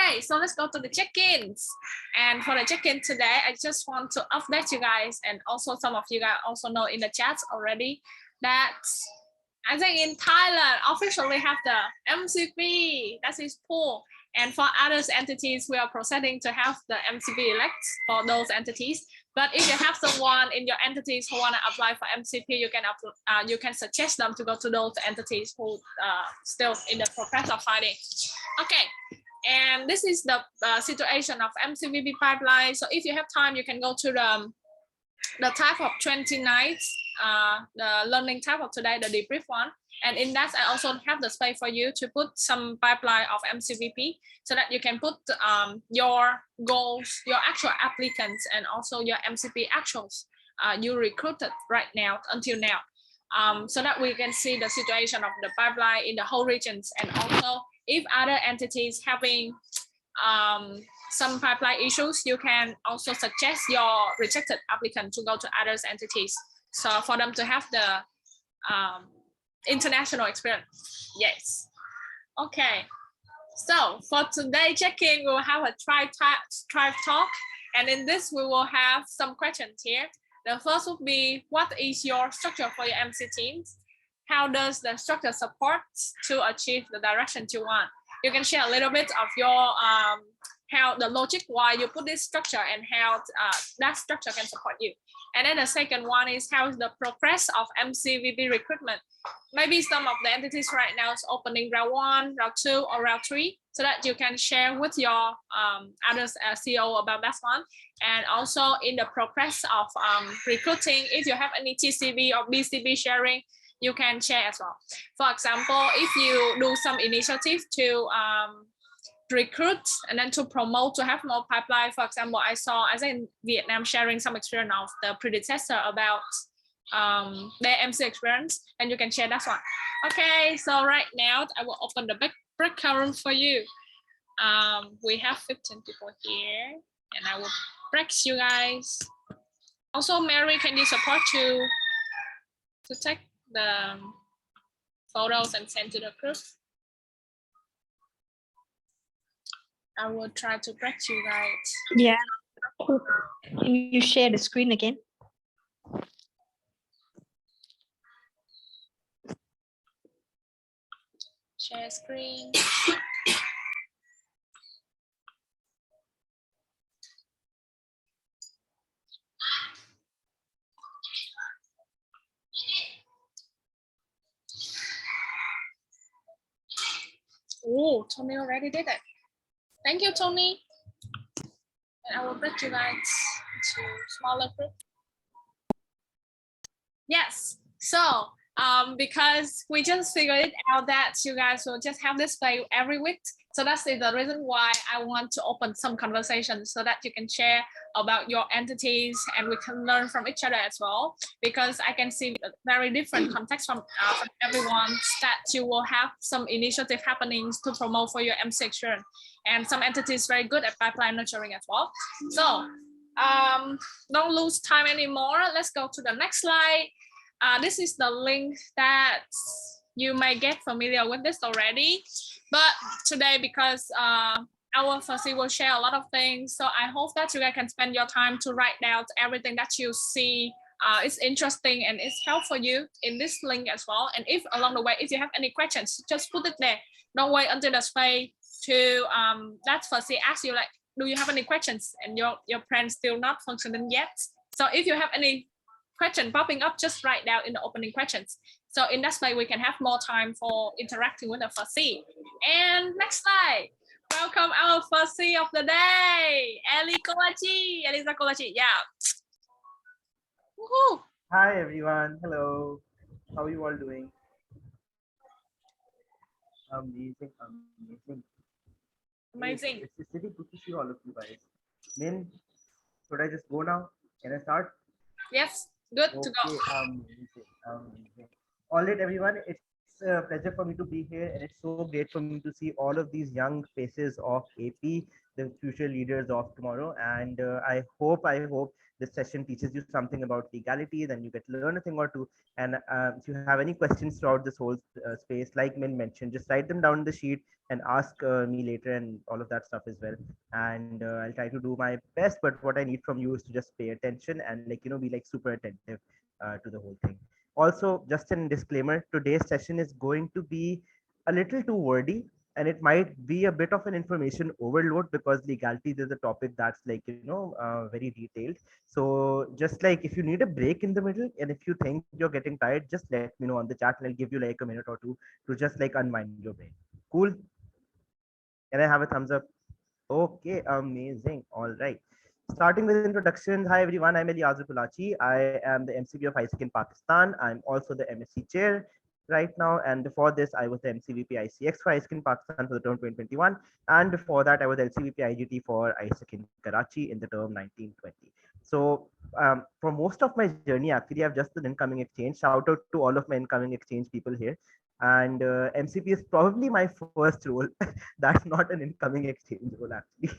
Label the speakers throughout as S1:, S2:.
S1: Okay, so let's go to the check-ins. And for the check-in today, I just want to update you guys, and also some of you guys also know in the chats already that I think in Thailand officially have the MCP, that is pool. And for other entities, we are proceeding to have the MCP elect for those entities. But if you have someone in your entities who want to apply for MCP, you can suggest them to go to those entities who still in the process of filing. Okay, and this is the situation of MCVP pipeline. So if you have time, you can go to the type of 29th, the learning type of today, the debrief one. And in that, I also have the space for you to put some pipeline of MCVP so that you can put your goals, your actual applicants, and also your MCP actuals you recruited right now until now, so that we can see the situation of the pipeline in the whole regions. And also, if other entities having some pipeline issues, you can also suggest your rejected applicant to go to other entities. So for them to have the international experience. Yes. Okay. So for today check-in, we will have a tribe talk. And in this, we will have some questions here. The first would be, what is your structure for your MC teams? How does the structure support to achieve the direction you want? You can share a little bit of your how the logic why you put this structure and how that structure can support you. And then the second one is, how is the progress of MCVP recruitment? Maybe some of the entities right now is opening round 1, round 2, or round 3, so that you can share with your others CEO about that one. And also in the progress of recruiting, if you have any TCB or BCB sharing, you can share as well. For example, if you do some initiative to recruit and then to promote to have more pipeline. For example, I think in Vietnam sharing some experience of the predecessor about their MC experience, and you can share that one. Okay, so right now I will open the breakout room for you. We have 15 people here, and I will break you guys. Also, Mary, can you support to take the photos and send to the group? I will try to break you guys.
S2: Yeah. Can you share the screen again?
S1: Share screen. Oh, Tony already did it. Thank you, Tony. And I will break you guys into smaller group. Yes, so because we just figured it out that you guys will just have this play every week. So that's the reason why I want to open some conversations so that you can share about your entities and we can learn from each other as well. Because I can see a very different context from everyone, that you will have some initiative happenings to promote for your MC experience. And some entities very good at pipeline nurturing as well. So don't lose time anymore. Let's go to the next slide. This is the link that you may get familiar with this already. But today, because our facility will share a lot of things, so I hope that you guys can spend your time to write down everything that you see is interesting and it's helpful for you in this link as well. And if along the way, if you have any questions, just put it there. Don't wait until the space to that facility ask you like, do you have any questions? And your plan still not functioning yet. So if you have any question popping up, just write down in the opening questions. So in that way, we can have more time for interacting with the first. And next slide. Welcome our first of the day, Kolachi, Eliazar Kolachi. Yeah. Woohoo.
S3: Hi everyone. Hello. How are you all doing? Amazing, amazing.
S1: Amazing.
S3: It's really good to see all of you guys. Min, should I just go now? Can I start?
S1: Yes. Good to go.
S3: Amazing. All right, everyone. It's a pleasure for me to be here, and it's so great for me to see all of these young faces of AP, the future leaders of tomorrow. And I hope This session teaches you something about legality, then you get to learn a thing or two. And if you have any questions throughout this whole space, like Min mentioned, just write them down in the sheet and ask me later and all of that stuff as well. And I'll try to do my best, but what I need from you is to just pay attention and like, be like super attentive to the whole thing. Also, just a disclaimer, today's session is going to be a little too wordy, and it might be a bit of an information overload because legality is a topic that's like, very detailed. So just like if you need a break in the middle and if you think you're getting tired, just let me know on the chat and I'll give you like a minute or two to just like unwind your brain. Cool. Can I have a thumbs up? Okay, amazing. All right. Starting with introductions. Hi everyone, I'm Eliazar Kolachi. I am the MCB of ISIC in Pakistan. I'm also the MSc chair right now. And before this, I was the MCVP ICX for ISIC in Pakistan for the term 2021. And before that, I was LCVP IGT for ISIC in Karachi in the term 1920. So for most of my journey, actually, I've just done incoming exchange. Shout out to all of my incoming exchange people here. And MCP is probably my first role. That's not an incoming exchange role actually.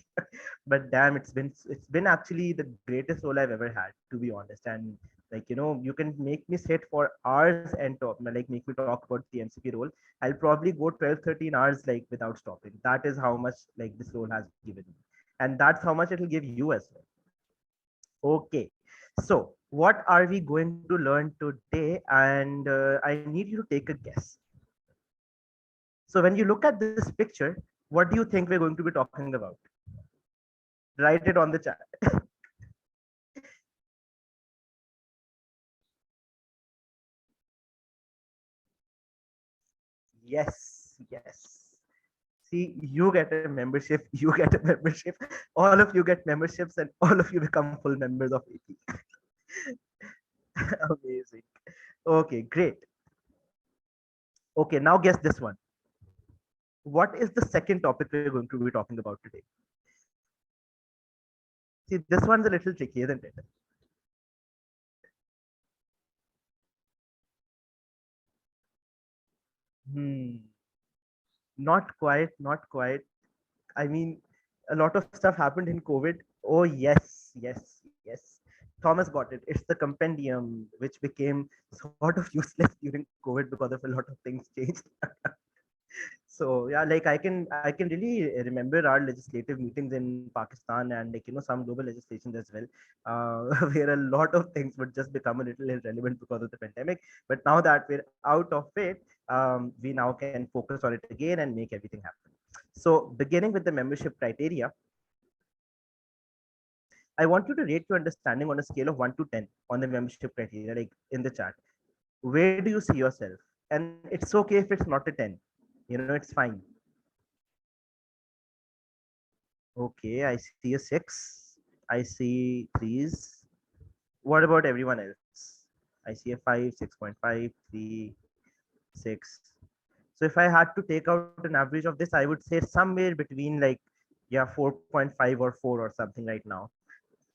S3: But damn, it's been actually the greatest role I've ever had, to be honest. And like, you can make me sit for hours and talk, like make me talk about the MCP role. I'll probably go 12-13 hours like without stopping. That is how much like this role has given me, and that's how much it will give you as well. Okay, so what are we going to learn today? And I need you to take a guess. So when you look at this picture, what do you think we're going to be talking about? Write it on the chat. Yes, yes. See, you get a membership, you get a membership, all of you get memberships, and all of you become full members of AP. Amazing. Okay, great. Okay, now guess this one. What is the second topic we're going to be talking about today? See, this one's a little tricky, isn't it? Not quite, not quite. I mean, a lot of stuff happened in COVID. Oh, yes, yes, yes. Thomas got it. It's the compendium, which became sort of useless during COVID because of a lot of things changed. So yeah, like I can really remember our legislative meetings in Pakistan and like some global legislations as well, where a lot of things would just become a little irrelevant because of the pandemic. But now that we're out of it, we now can focus on it again and make everything happen. So beginning with the membership criteria, I want you to rate your understanding on a scale of 1 to 10 on the membership criteria, like in the chat. Where do you see yourself? And it's okay if it's not a 10. It's fine. Okay, I see a 6. I see 3s. What about everyone else? I see a 5, 6.5, 3, 6. So if I had to take out an average of this, I would say somewhere between like, yeah, 4.5 or 4 or something right now.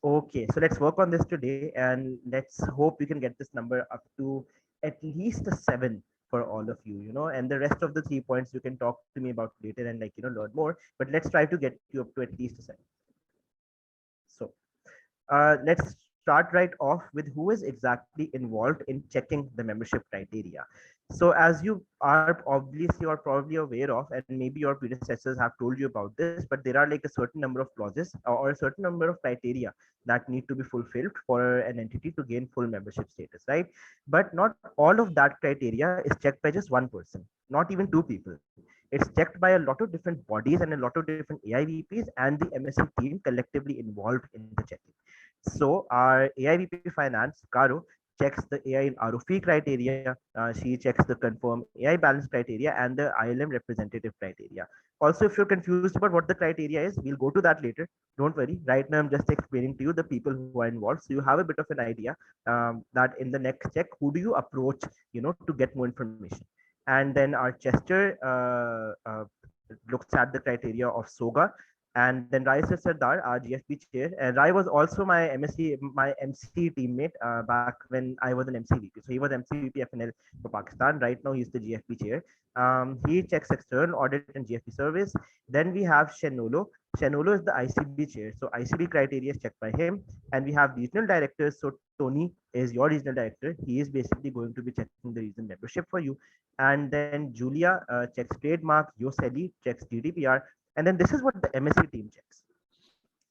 S3: Okay, so let's work on this today and let's hope we can get this number up to at least a 7 for all of you, and the rest of the 3 points you can talk to me about later and like, learn more, but let's try to get you up to at least a 7. So let's start right off with who is exactly involved in checking the membership criteria. So as you are obviously or probably aware of, and maybe your predecessors have told you about this, but there are like a certain number of clauses or a certain number of criteria that need to be fulfilled for an entity to gain full membership status, right? But not all of that criteria is checked by just one person, not even two people. It's checked by a lot of different bodies and a lot of different AIVPs and the MSc team collectively involved in the checking. So our AIVP Finance, Caro, checks the AI in ROFE criteria. She checks the confirm AI balance criteria and the ILM representative criteria. Also, if you're confused about what the criteria is, we'll go to that later. Don't worry. Right now, I'm just explaining to you the people who are involved. So you have a bit of an idea that in the next check, who do you approach, to get more information. And then our Chester looks at the criteria of SOGA. And then Rai Sardar, our GFP chair, and Rai was also my MC teammate back when I was an MCVP. So he was MCVP FNL for Pakistan. Right now he's the GFP chair. He checks external audit and GFP service. Then we have Shenolo. Shenolo is the ICB chair. So ICB criteria is checked by him. And we have regional directors. So Tony is your regional director. He is basically going to be checking the regional membership for you. And then Julia checks trademark. Yoseli checks GDPR. And then this is what the MSc team checks.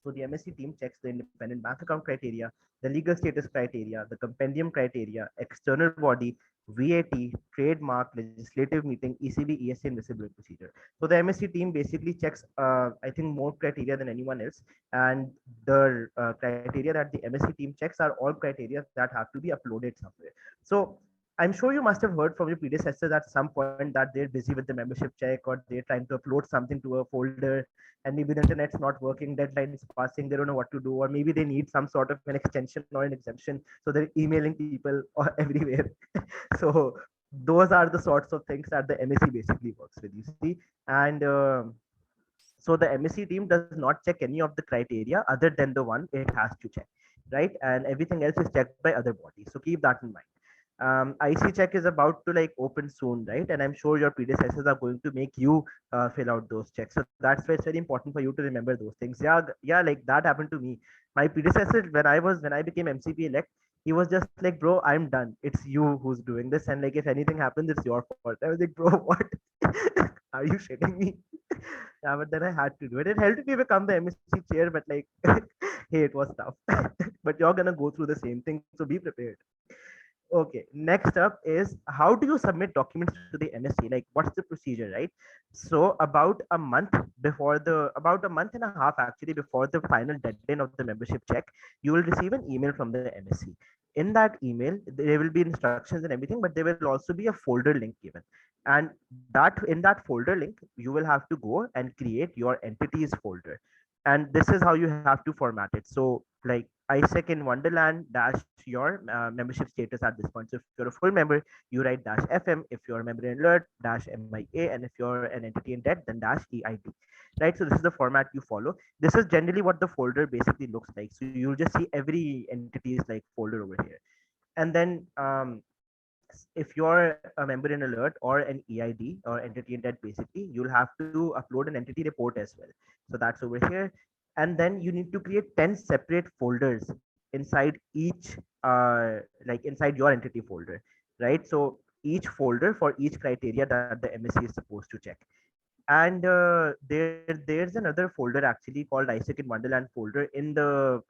S3: So the MSc team checks the independent bank account criteria, the legal status criteria, the compendium criteria, external body, VAT, trademark, legislative meeting, ECB, ESC, and whistleblowing procedure. So the MSc team basically checks, I think, more criteria than anyone else. And the criteria that the MSc team checks are all criteria that have to be uploaded somewhere. So I'm sure you must have heard from your predecessors at some point that they're busy with the membership check, or they're trying to upload something to a folder, and maybe the internet's not working, deadline is passing, they don't know what to do, or maybe they need some sort of an extension or an exemption. So they're emailing people or everywhere. So those are the sorts of things that the MSc basically works with, you see. And so the MSc team does not check any of the criteria other than the one it has to check, right? And everything else is checked by other bodies. So keep that in mind. IC check is about to like open soon, right? And I'm sure your predecessors are going to make you fill out those checks. So that's why it's very important for you to remember those things. Yeah, yeah, like that happened to me. My predecessor, when I became MCP elect, he was just like, bro, I'm done. It's you who's doing this, and like if anything happens, it's your fault. I was like, bro, what? Are you shitting me? Yeah, but then I had to do it. It helped me become the MSc chair, but like, hey, it was tough. But you're gonna go through the same thing, so be prepared. Okay, next up is how do you submit documents to the MSc? Like, what's the procedure, right? So about a month and a half actually before the final deadline of the membership check, you will receive an email from the MSc. In that email, there will be instructions and everything, but there will also be a folder link given. And that in that folder link, you will have to go and create your entities folder. And this is how you have to format it. So like ISEC in Wonderland dash your membership status at this point. So if you're a full member, you write dash FM. If you're a member in alert, dash MIA. And if you're an entity in debt, then dash EID. Right. So this is the format you follow. This is generally what the folder basically looks like. So you'll just see every entity's like folder over here. And then if you're a member in alert or an EID or entity in debt, basically, you'll have to upload an entity report as well. So that's over here. And then you need to create 10 separate folders inside each, like inside your entity folder, right? So each folder for each criteria that the MSc is supposed to check. And there's another folder actually called ISEC in Wonderland folder in the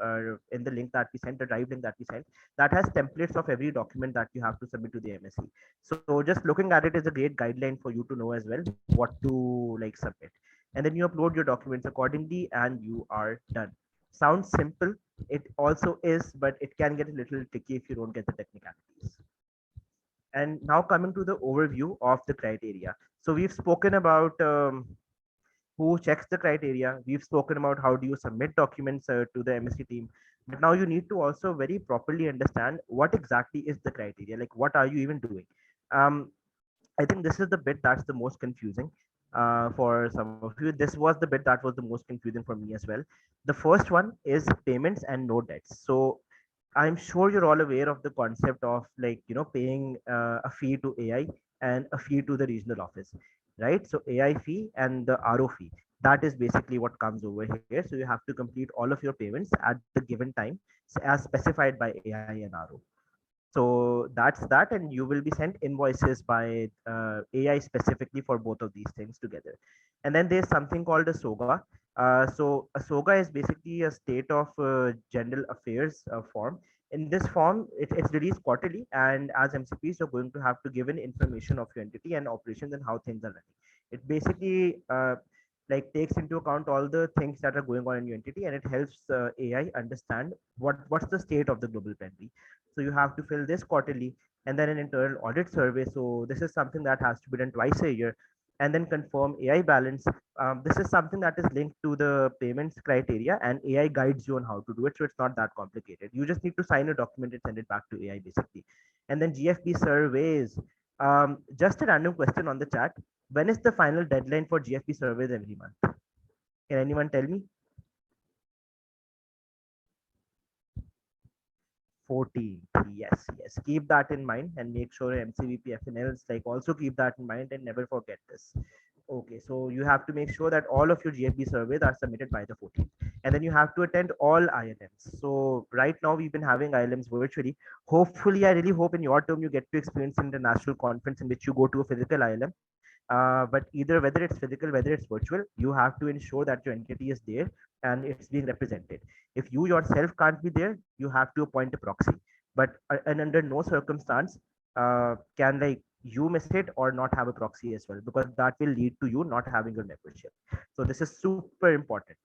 S3: link that we sent, the drive link that we sent, that has templates of every document that you have to submit to the MSc. So just looking at it is a great guideline for you to know as well what to like submit. And then you upload your documents accordingly and you are done. Sounds simple. It also is, but it can get a little tricky if you don't get the technicalities. And now coming to the overview of the criteria. So we've spoken about who checks the criteria. We've spoken about how do you submit documents to the MSc team. But now you need to also very properly understand what exactly is the criteria. Like, what are you even doing? I think this is the bit that's the most confusing for some of you. This was the bit that was the most confusing for me as well. The first one is payments and no debts. So I'm sure you're all aware of the concept of like, paying a fee to AI and a fee to the regional office, right? So AI fee and the RO fee. That is basically what comes over here. So you have to complete all of your payments at the given time as specified by AI and RO. So that's that, and you will be sent invoices by AI specifically for both of these things together. And then there's something called a SOGA. So a SOGA is basically a state of general affairs form. In this form, it's released quarterly, and as MCPs, you're going to have to give in information of your entity and operations and how things are running. It basically like takes into account all the things that are going on in your entity, and it helps AI understand what's the state of the global plenty. So you have to fill this quarterly, and then an internal audit survey. So this is something that has to be done twice a year, and then confirm AI balance. This is something that is linked to the payments criteria, and AI guides you on how to do it. So it's not that complicated. You just need to sign a document and send it back to AI basically. And then GFP surveys. Just a random question on the chat. When is the final deadline for GFP surveys every month? Can anyone tell me? 14th. Yes, yes. Keep that in mind and make sure MCVP FNLs like also keep that in mind and never forget this. Okay, so you have to make sure that all of your GFB surveys are submitted by the 14th, and then you have to attend all ILMs. So right now we've been having ILMs virtually. Hopefully, I really hope in your term you get to experience international conference in which you go to a physical ILM. But either whether it's physical, whether it's virtual, you have to ensure that your entity is there and it's being represented. If you yourself can't be there, you have to appoint a proxy. But and under no circumstance can like you miss it or not have a proxy as well, because that will lead to you not having your membership. So this is super important.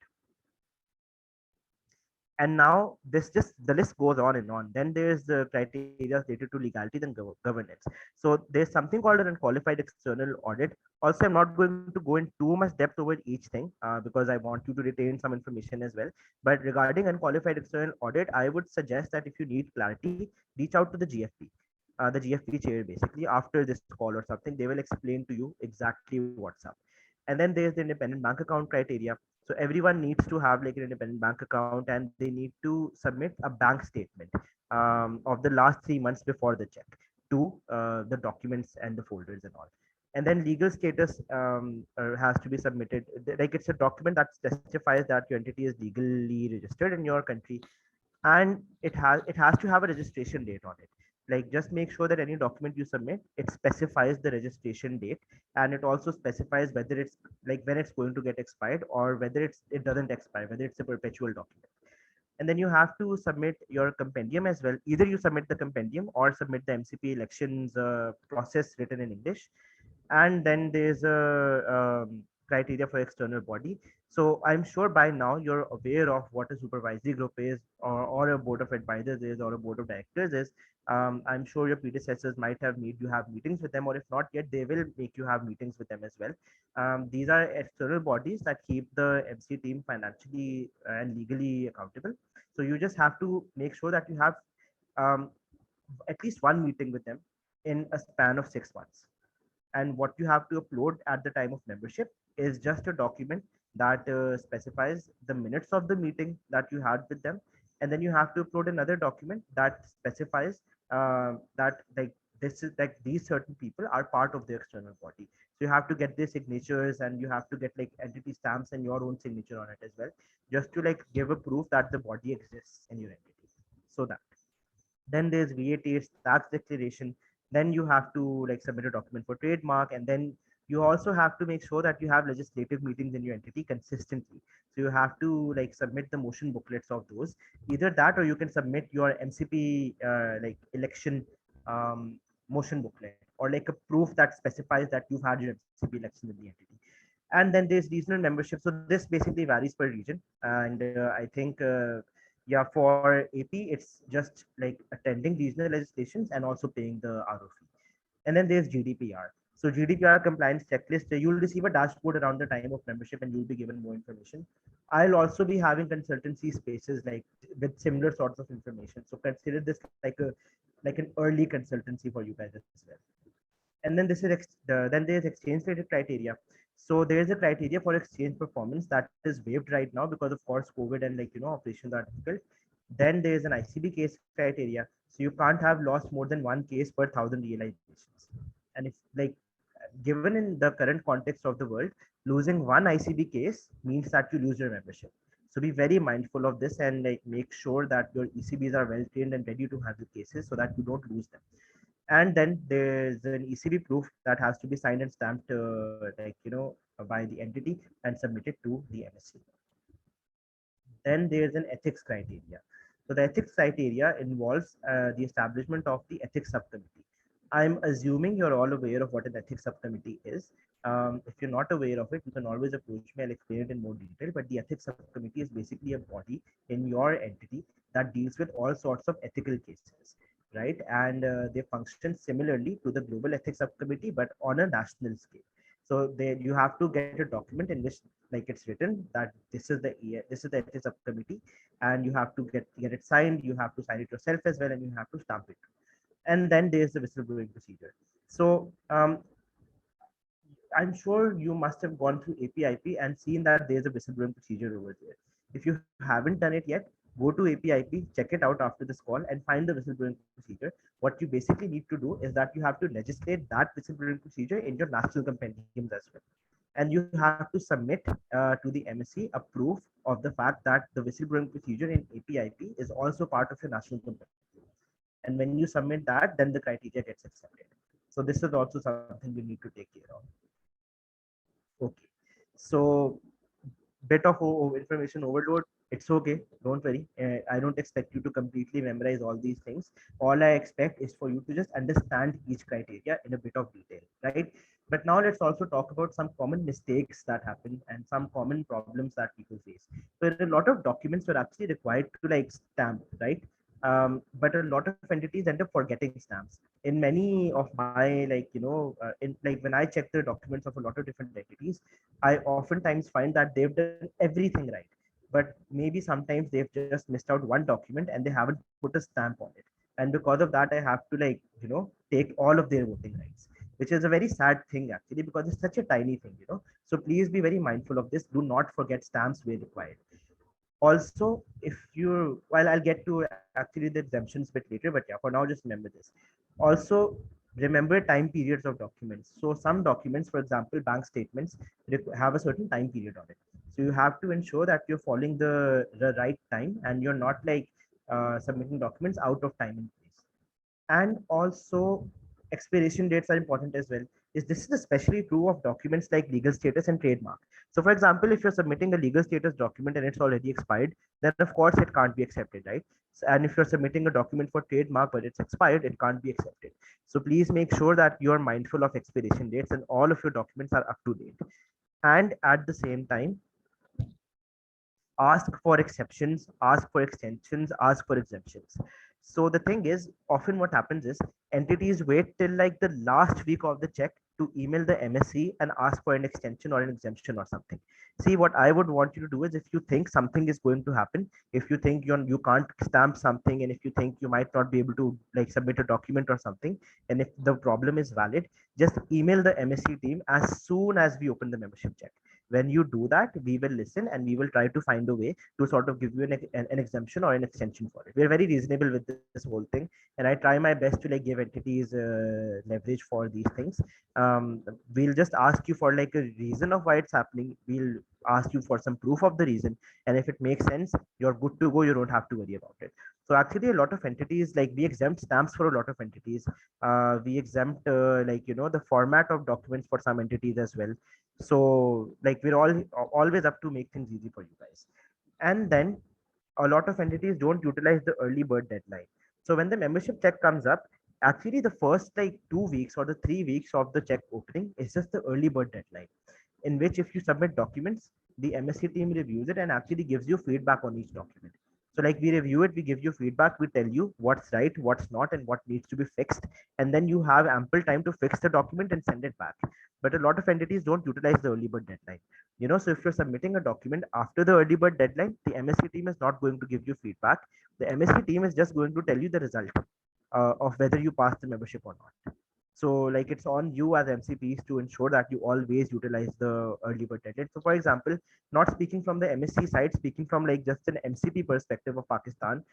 S3: And now this just the list goes on and on. Then there's the criteria related to legality and governance. So there's something called an unqualified external audit. Also, I'm not going to go in too much depth over each thing because I want you to retain some information as well. But regarding unqualified external audit, I would suggest that if you need clarity, reach out to the GFP chair basically after this call or something. They will explain to you exactly what's up. And then there's the independent bank account criteria. So everyone needs to have like an independent bank account, and they need to submit a bank statement of the last 3 months before the check to the documents and the folders and all. And then legal status has to be submitted. Like it's a document that specifies that your entity is legally registered in your country, and it has to have a registration date on it. Like just make sure that any document you submit, it specifies the registration date, and it also specifies whether it's like when it's going to get expired or whether it doesn't expire, whether it's a perpetual document. And then you have to submit your compendium as well. Either you submit the compendium or submit the MCP elections process written in English. And then there's a criteria for external body. So I'm sure by now you're aware of what a supervisory group is, or a board of advisors is, or a board of directors is. I'm sure your predecessors might have made you have meetings with them, or if not yet, they will make you have meetings with them as well. These are external bodies that keep the MC team financially and legally accountable. So you just have to make sure that you have um, at least one meeting with them in a span of 6 months. And what you have to upload at the time of membership is just a document that specifies the minutes of the meeting that you had with them. And then you have to upload another document that specifies that like this is like these certain people are part of the external body. So you have to get their signatures, and you have to get like entity stamps and your own signature on it as well, just to like give a proof that the body exists in your entity. So that then there's VAT, tax declaration. Then you have to like submit a document for trademark, and then you also have to make sure that you have legislative meetings in your entity consistently. So you have to like submit the motion booklets of those. Either that, or you can submit your MCP like election motion booklet, or like a proof that specifies that you've had your MCP election in the entity. And then there's regional membership. So this basically varies per region, and I think yeah, for AP, it's just like attending regional legislations and also paying the RO fee. And then there's GDPR. So GDPR compliance checklist, you'll receive a dashboard around the time of membership, and you'll be given more information. I'll also be having consultancy spaces like with similar sorts of information. So consider this like an early consultancy for you guys as well. And then this is then there's exchange rated criteria. So there is a criteria for exchange performance that is waived right now because of course COVID and like operations are difficult. Then there is an ICB case criteria. So you can't have lost more than one case per 1,000 realizations. And if like given in the current context of the world, losing one ICB case means that you lose your membership. So be very mindful of this and like make sure that your ECBs are well trained and ready to handle cases so that you don't lose them. And then there's an ECB proof that has to be signed and stamped by the entity and submitted to the MSC. Then there's an ethics criteria. So the ethics criteria involves the establishment of the ethics subcommittee. I'm assuming you're all aware of what an ethics subcommittee is. If you're not aware of it, you can always approach me. I'll explain it in more detail. But the ethics subcommittee is basically a body in your entity that deals with all sorts of ethical cases, right? And they function similarly to the global ethics subcommittee, but on a national scale. So there you have to get a document in which like it's written that this is the ethics subcommittee, and you have to get it signed. You have to sign it yourself as well, and you have to stamp it. And then there's the whistleblowing procedure. So I'm sure you must have gone through APIP and seen that there's a whistleblowing procedure over there. If you haven't done it yet, go to APIP, check it out after this call and find the whistleblowing procedure. What you basically need to do is that you have to legislate that whistleblowing procedure in your national compendiums as well. And you have to submit to the MSc a proof of the fact that the whistleblowing procedure in APIP is also part of your national compendium. And when you submit that, then the criteria gets accepted. So this is also something you need to take care of. Okay. So bit of information overload. It's okay. Don't worry. I don't expect you to completely memorize all these things. All I expect is for you to just understand each criteria in a bit of detail, right? But now let's also talk about some common mistakes that happen and some common problems that people face. So a lot of documents were actually required to like stamp, right? But a lot of entities end up forgetting stamps. In many of my in like when I check the documents of a lot of different entities, I oftentimes find that they've done everything right, but maybe sometimes they've just missed out one document and they haven't put a stamp on it. And because of that, I have to take all of their voting rights, which is a very sad thing actually, because it's such a tiny thing. So please be very mindful of this. Do not forget stamps where required. Also, if you, well, I'll get to actually the exemptions bit later, but yeah, for now, just remember this. Also, remember time periods of documents. So some documents, for example, bank statements, have a certain time period on it. So you have to ensure that you're following the right time and you're not like submitting documents out of time and place. And also expiration dates are important as well. This is especially true of documents like legal status and trademark. So for example, if you're submitting a legal status document and it's already expired, then of course it can't be accepted, right? And if you're submitting a document for trademark but it's expired, it can't be accepted. So please make sure that you're mindful of expiration dates and all of your documents are up to date. And at the same time, ask for exceptions, ask for extensions, ask for exemptions. So the thing is, often what happens is entities wait till like the last week of the check to email the MSc and ask for an extension or an exemption or something. See, what I would want you to do is, if you think something is going to happen, if you think you can't stamp something, and if you think you might not be able to like submit a document or something, and if the problem is valid, just email the MSc team as soon as we open the membership check. When you do that, we will listen and we will try to find a way to sort of give you an exemption or an extension for it. We're very reasonable with this whole thing, and I try my best to like give entities leverage for these things. We'll just ask you for like a reason of why it's happening. We'll ask you for some proof of the reason, and if it makes sense, you're good to go. You don't have to worry about it. So actually, a lot of entities, like we exempt stamps for a lot of entities. We exempt the format of documents for some entities as well. So like we're all always up to make things easy for you guys. And then a lot of entities don't utilize the early bird deadline. So when the membership check comes up, actually the first like 2 weeks or the 3 weeks of the check opening is just the early bird deadline, in which if you submit documents, the MSc team reviews it and actually gives you feedback on each document. So like we review it, we give you feedback, we tell you what's right, what's not, and what needs to be fixed. And then you have ample time to fix the document and send it back. But a lot of entities don't utilize the early bird deadline. So if you're submitting a document after the early bird deadline, the MSc team is not going to give you feedback. The MSc team is just going to tell you the result of whether you pass the membership or not. So like it's on you as MCPs to ensure that you always utilize the early bird deadline. So for example, not speaking from the MSc side, speaking from like just an MCP perspective of Pakistan,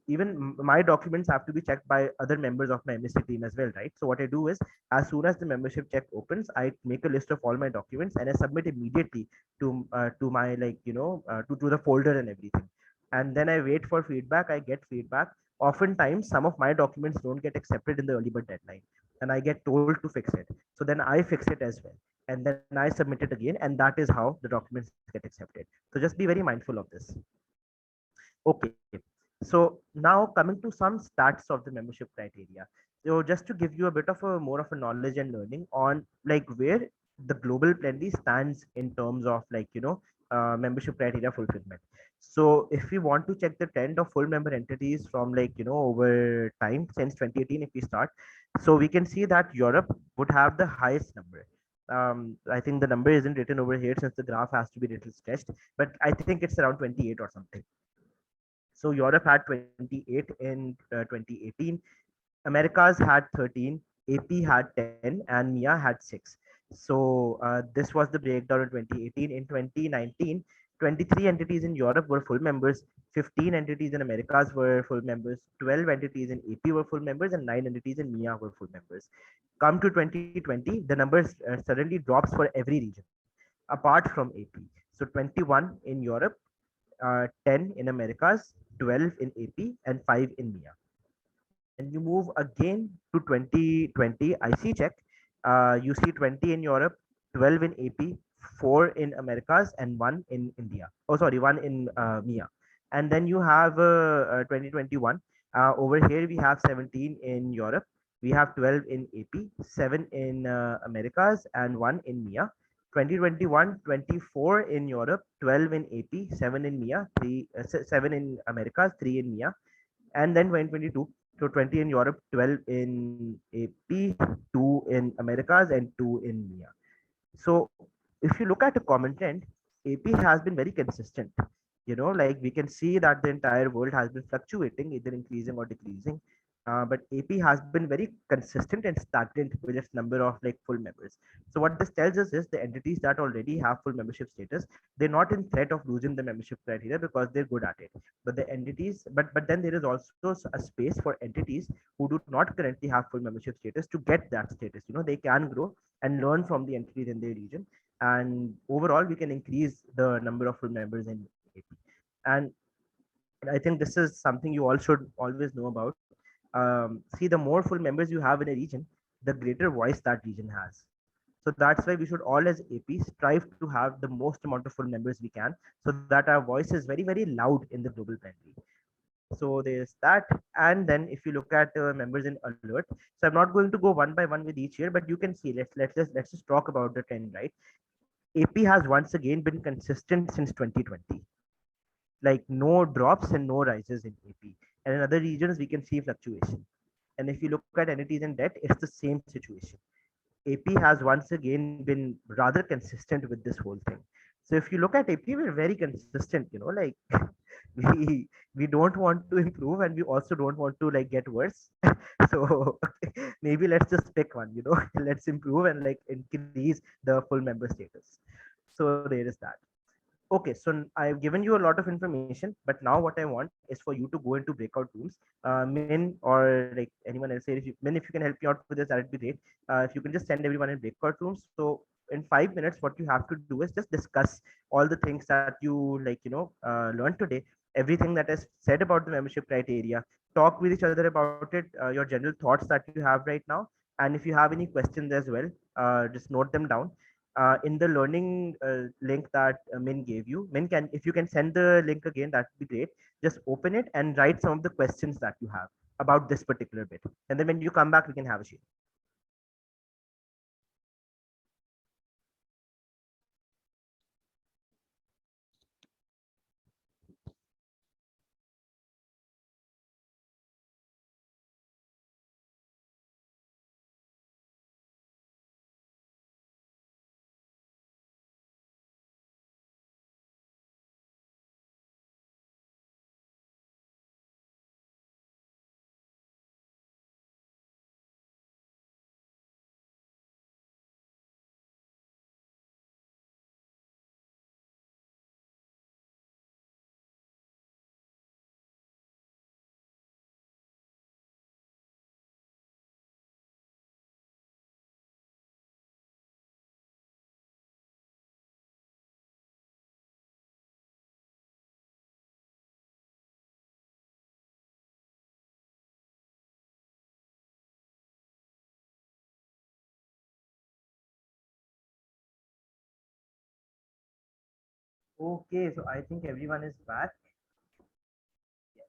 S3: even my documents have to be checked by other members of my MSc team as well, right? So what I do is, as soon as the membership check opens, I make a list of all my documents and I submit immediately to my to the folder and everything. And then I wait for feedback. I get feedback. Oftentimes some of my documents don't get accepted in the early bird deadline, and I get told to fix it. So then I fix it as well, and then I submit it again, and that is how the documents get accepted. So just be very mindful of this. Okay, so now coming to some stats of the membership criteria. So just to give you a bit of a more of a knowledge and learning on like where the global plenty stands in terms of membership criteria fulfillment. So if we want to check the trend of full member entities from over time since 2018, if we start, so we can see that Europe would have the highest number. I think the number isn't written over here since the graph has to be a little stretched, but I think it's around 28 or something. So Europe had 28 in 2018. Americas had 13, AP had 10, and MIA had 6. So this was the breakdown in 2018. In 2019, 23 entities in Europe were full members, 15 entities in Americas were full members, 12 entities in AP were full members, and 9 entities in MEA were full members. Come to 2020, the numbers suddenly drops for every region apart from AP. So 21 in Europe, 10 in Americas, 12 in AP, and 5 in MEA. Then you move again to 2020 IC check. You see 20 in Europe, 12 in AP, 4 in Americas, and 1 in India. Oh, sorry, 1 in MEA. And then you have 2021. Over here, we have 17 in Europe. We have 12 in AP, 7 in Americas, and 1 in MEA. 2021, 24 in Europe, 12 in AP, 7 in MEA, 7 in Americas, 3 in MEA. And then 2022, so 20 in Europe, 12 in AP, 2 in Americas, and 2 in MEA. So if you look at a common trend, AP has been very consistent. Like we can see that the entire world has been fluctuating, either increasing or decreasing. But AP has been very consistent and stagnant with its number of like full members. So what this tells us is the entities that already have full membership status, they're not in threat of losing the membership criteria because they're good at it. But the entities, but then there is also a space for entities who do not currently have full membership status to get that status. They can grow and learn from the entities in their region, and overall we can increase the number of full members in AP. And I think this is something you all should always know about. See, the more full members you have in a region, the greater voice that region has. So that's why we should all as AP strive to have the most amount of full members we can, so that our voice is very, very loud in the global plenary. So there's that. And then if you look at members in alert, so I'm not going to go one by one with each year, but you can see, let's just talk about the trend, right? AP has once again been consistent since 2020, like no drops and no rises in AP. And in other regions, we can see fluctuation. And if you look at entities in debt, it's the same situation. AP has once again been rather consistent with this whole thing. So if you look at AP, we're very consistent, like we don't want to improve, and we also don't want to like get worse. So maybe let's just pick one, let's improve and like increase the full member status. So there is that. Okay, so I've given you a lot of information, but now what I want is for you to go into breakout rooms. Min or like anyone else here, Min, if you can help me out with this, that'd be great. If you can just send everyone in breakout rooms. So in 5 minutes, what you have to do is just discuss all the things that you like, learned today, everything that is said about the membership criteria. Talk with each other about it, your general thoughts that you have right now, and if you have any questions as well, just note them down in the learning link that Min gave you. Min, if you can send the link again, that would be great. Just open it and write some of the questions that you have about this particular bit. And then when you come back, we can have a share. Okay, so I think everyone is back. Yes.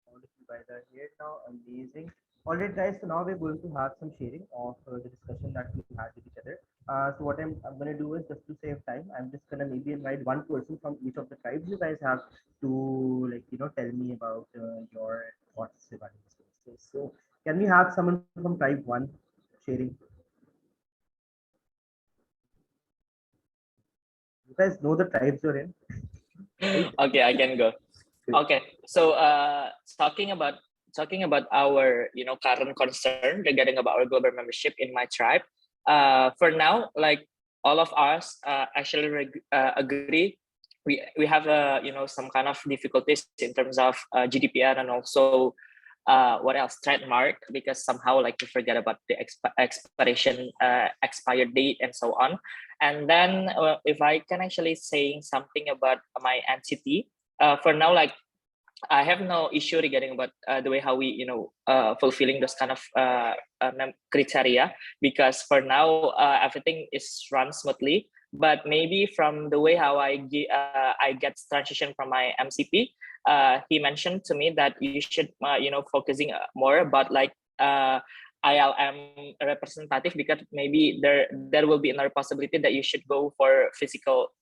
S3: All of you guys are here now. Amazing. All right, guys. So now we're going to have some sharing of the discussion that we had with each other. So what I'm going to do is, just to save time, I'm just going to maybe invite one person from each of the tribes you guys have to like tell me about your thoughts regarding this. So can we have someone from tribe one sharing? You guys know the tribes you're in, right?
S4: Okay, I can go. Okay, so talking about our current concern regarding about our global membership in my tribe, for now, like all of us actually agree. We have some kind of difficulties in terms of GDPR, and also what else, trademark, because somehow like we forget about the expiration expired date and so on. And then if I can actually say something about my entity, for now, like I have no issue regarding about the way how we fulfilling those kind of criteria, because for now everything is run smoothly. But maybe from the way how I get transition from my MCP, he mentioned to me that you should focusing more about like ILM representative, because maybe there will be another possibility that you should go for physical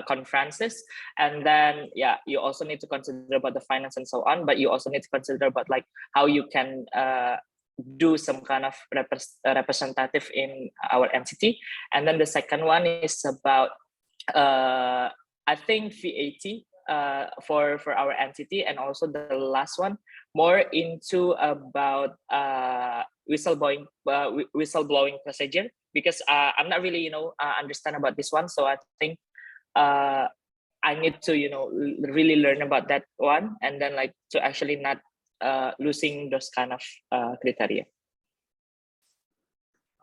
S4: conferences. And then you also need to consider about the finance and so on, but you also need to consider about like how you can do some kind of representative in our entity. And then the second one is about I think VAT for our entity. And also the last one more into about whistleblowing procedure, because I'm not really understand about this one. So I think I need to really learn about that one, and then like to actually not losing those kind of criteria.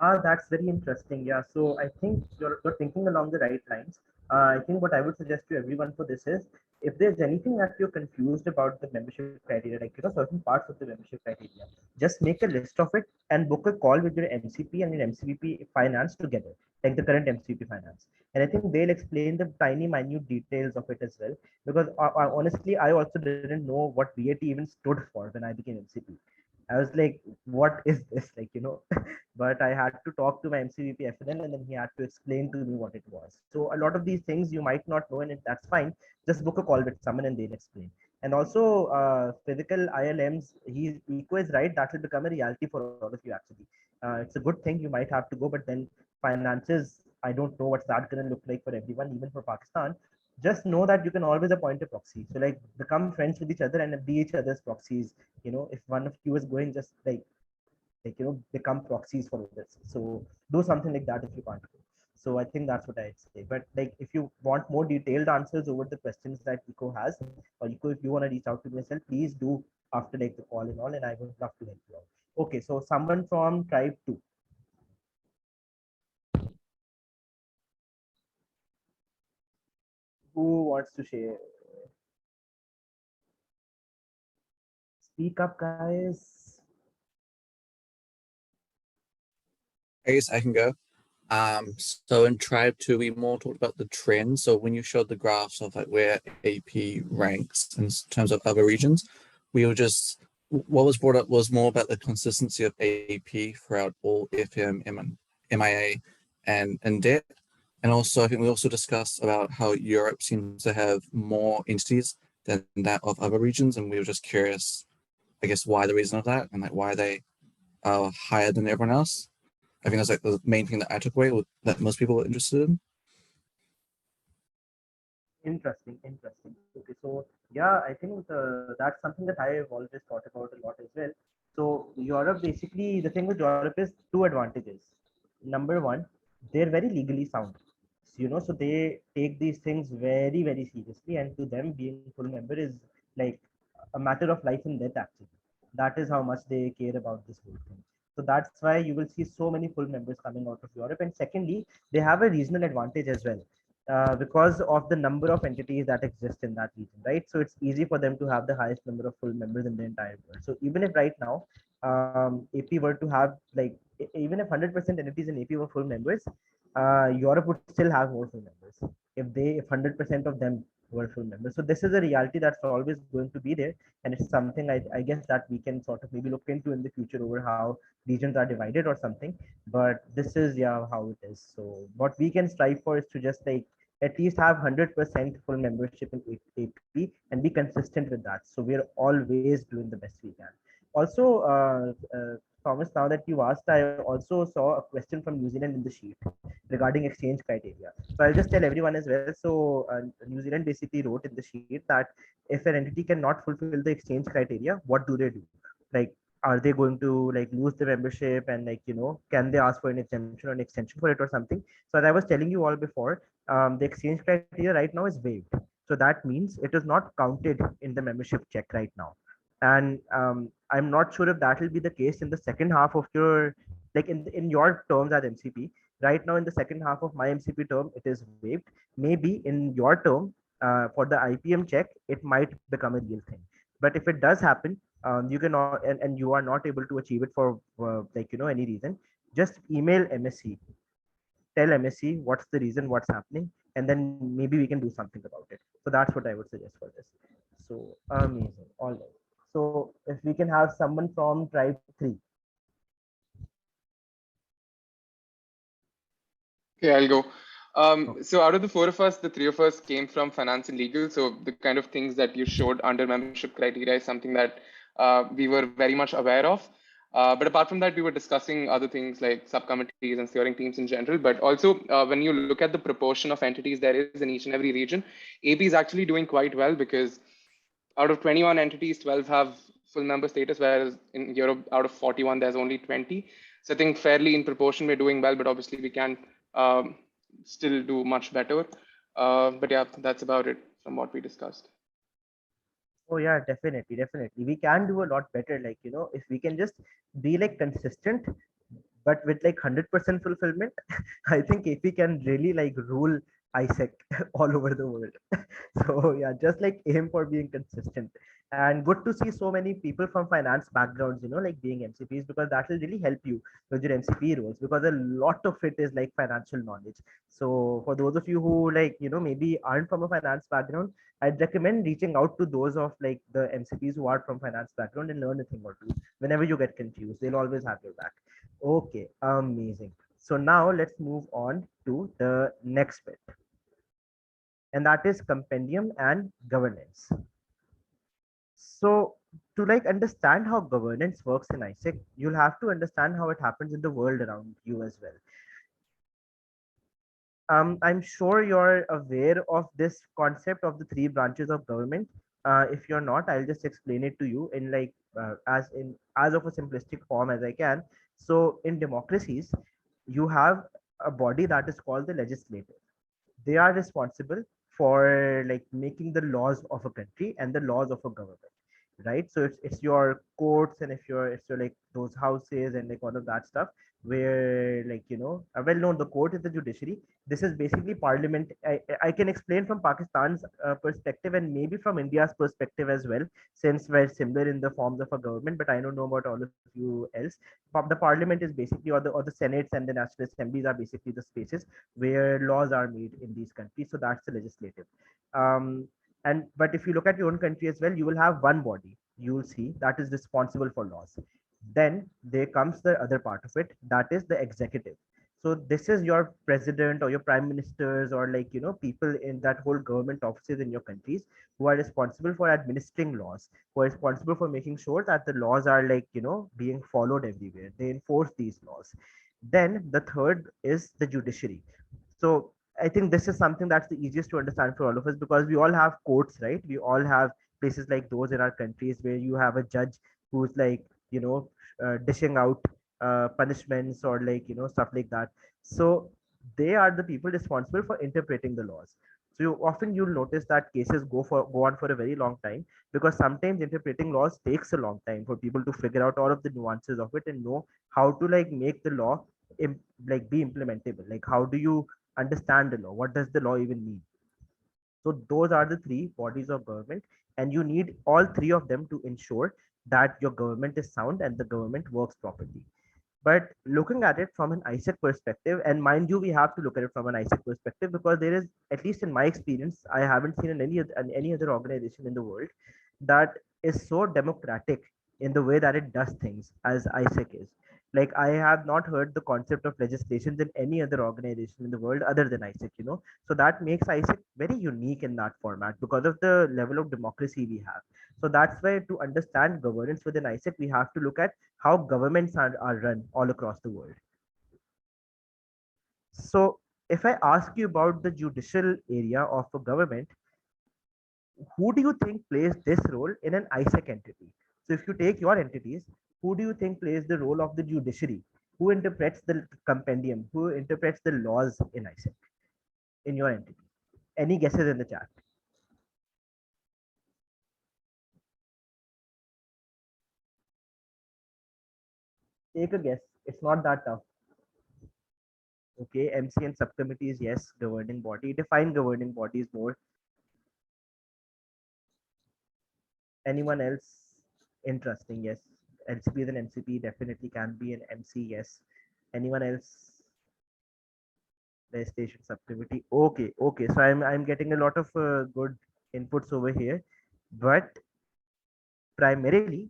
S3: That's very interesting. Yeah, so I think you're thinking along the right lines. I think what I would suggest to everyone for this is, if there's anything that you're confused about the membership criteria, like certain parts of the membership criteria, just make a list of it and book a call with your MCP and your MCP finance together, like the current MCP finance. And I think they'll explain the tiny, minute details of it as well. Because honestly, I also didn't know what VAT even stood for when I became MCP. I was like, what is this? But I had to talk to my MCVP FNL, and then he had to explain to me what it was. So a lot of these things you might not know, and that's fine. Just book a call with someone and they'll explain. And also physical ILMs, Eco is right, that will become a reality for all of you actually. It's a good thing, you might have to go, but then finances, I don't know what's that going to look like for everyone, even for Pakistan. Just know that you can always appoint a proxy. So like become friends with each other and be each other's proxies. If one of you is going, just become proxies for this. So do something like that if you can't go. So I think that's what I'd say. But like if you want more detailed answers over the questions that Eco has, or Eco, if you want to reach out to me yourself, please do after like the call and all, and I would love to help you out. Okay, so someone from tribe 2. Who wants to share? Speak up, guys.
S5: I guess I can go. So in Tribe 2, we more talked about the trend. So when you showed the graphs of like where AP ranks in terms of other regions, we were just, what was brought up was more about the consistency of AP throughout all FM, MIA, and debt. And also, I think we also discussed about how Europe seems to have more entities than that of other regions. And we were just curious, I guess, why the reason of that, and like why they are higher than everyone else. I think that's like the main thing that I took away, that most people are interested in.
S3: Interesting. Okay, so yeah, I think that's something that I've always thought about a lot as well. So Europe, basically, the thing with Europe is two advantages. Number one, they're very legally sound. So they take these things very, very seriously, and to them, being full member is like a matter of life and death. Actually, that is how much they care about this whole thing. So that's why you will see so many full members coming out of Europe. And secondly, they have a regional advantage as well. Because of the number of entities that exist in that region, right? So it's easy for them to have the highest number of full members in the entire world. So even if right now AP were to have even if 100% entities in AP were full members, Europe would still have more full members if 100% of them were full members. So this is a reality that's always going to be there, and it's something I guess that we can sort of maybe look into in the future over how regions are divided or something. But this is how it is. So what we can strive for is to just at least have 100% full membership in AP and be consistent with that. So we're always doing the best we can. Also, Thomas, now that you asked, I also saw a question from New Zealand in the sheet regarding exchange criteria. So I'll just tell everyone as well. So New Zealand basically wrote in the sheet that if an entity cannot fulfill the exchange criteria, what do they do? Like are they going to like lose the membership, and like, can they ask for an exemption or an extension for it or something? So as I was telling you all before, the exchange criteria right now is waived. So that means it is not counted in the membership check right now. And I'm not sure if that will be the case in the second half of your, like in your terms as MCP. Right now in the second half of my MCP term, it is waived. Maybe in your term, for the IPM check, it might become a real thing. But if it does happen, you can not, and you are not able to achieve it for like any reason, just email MSC, tell MSC what's the reason, what's happening, and then maybe we can do something about it. So that's what I would suggest for this. So amazing. All right. So if we can have someone from tribe 3.
S6: Okay, I'll go. So out of the 4 of us, the 3 of us came from finance and legal. So the kind of things that you showed under membership criteria is something that we were very much aware of. But apart from that, we were discussing other things like subcommittees and steering teams in general. But also, when you look at the proportion of entities there is in each and every region, AP is actually doing quite well, because out of 21 entities, 12 have full member status, whereas in Europe, out of 41, there's only 20. So I think fairly in proportion, we're doing well, but obviously we can still do much better. But yeah, that's about it from what we discussed.
S3: Oh yeah, definitely, definitely. We can do a lot better. Like, if we can just be like consistent, but with like 100% fulfillment, I think AP can really like rule ISEC all over the world. So yeah, just like aim for being consistent. And good to see so many people from finance backgrounds, like being MCPs, because that will really help you with your MCP roles, because a lot of it is like financial knowledge. So for those of you who like, maybe aren't from a finance background, I'd recommend reaching out to those of like the MCPs who are from finance background and learn a thing or two. Whenever you get confused, they'll always have your back. Okay, amazing. So now let's move on to the next bit, and that is compendium and governance. So to like understand how governance works in ISEC, you'll have to understand how it happens in the world around you as well. I'm sure you're aware of this concept of the 3 branches of government. If you're not, I'll just explain it to you in like as of a simplistic form as I can. So in democracies, you have a body that is called the legislature. They are responsible for like making the laws of a country and the laws of a government, right? So it's your courts, and if it's your like those houses and like all of that stuff, where like well known, the court is the judiciary. This is basically parliament. I can explain from Pakistan's perspective, and maybe from India's perspective as well, since we're similar in the forms of a government, but I don't know about all of you else. The parliament is basically, or the senates and the national assemblies are basically the spaces where laws are made in these countries. So that's the legislative. And but if you look at your own country as well, you will have one body, you will see, that is responsible for laws. Then there comes the other part of it, that is the executive. So this is your president or your prime ministers, or like people in that whole government offices in your countries, who are responsible for administering laws, who are responsible for making sure that the laws are like being followed everywhere, they enforce these laws. Then the third is the judiciary. So I think this is something that's the easiest to understand for all of us, because we all have courts, right? We all have places like those in our countries where you have a judge who's like, dishing out punishments or like, stuff like that. So they are the people responsible for interpreting the laws. So you'll notice that cases go on for a very long time, because sometimes interpreting laws takes a long time for people to figure out all of the nuances of it and know how to like make the law like be implementable. Like, how do you understand the law? What does the law even mean? So those are the 3 bodies of government, and you need all 3 of them to ensure that your government is sound and the government works properly. But looking at it from an ISEC perspective, and mind you, we have to look at it from an ISEC perspective, because there is, at least in my experience, I haven't seen in any other organization in the world that is so democratic in the way that it does things as ISEC is. Like, I have not heard the concept of legislations in any other organization in the world other than ISEC. So that makes ISEC very unique in that format because of the level of democracy we have. So that's why, to understand governance within ISEC, we have to look at how governments are run all across the world. So if I ask you about the judicial area of a government, who do you think plays this role in an ISEC entity? So if you take your entities, who do you think plays the role of the judiciary? Who interprets the compendium? Who interprets the laws in ISEC in your entity? Any guesses in the chat? Take a guess. It's not that tough. Okay, MC and subcommittees, yes, governing body. Define governing bodies more. Anyone else? Interesting, yes. LCP is an MCP, definitely can be an MC, yes. Anyone else? Legislation subcommittee. Okay, okay. So I'm getting a lot of good inputs over here, but primarily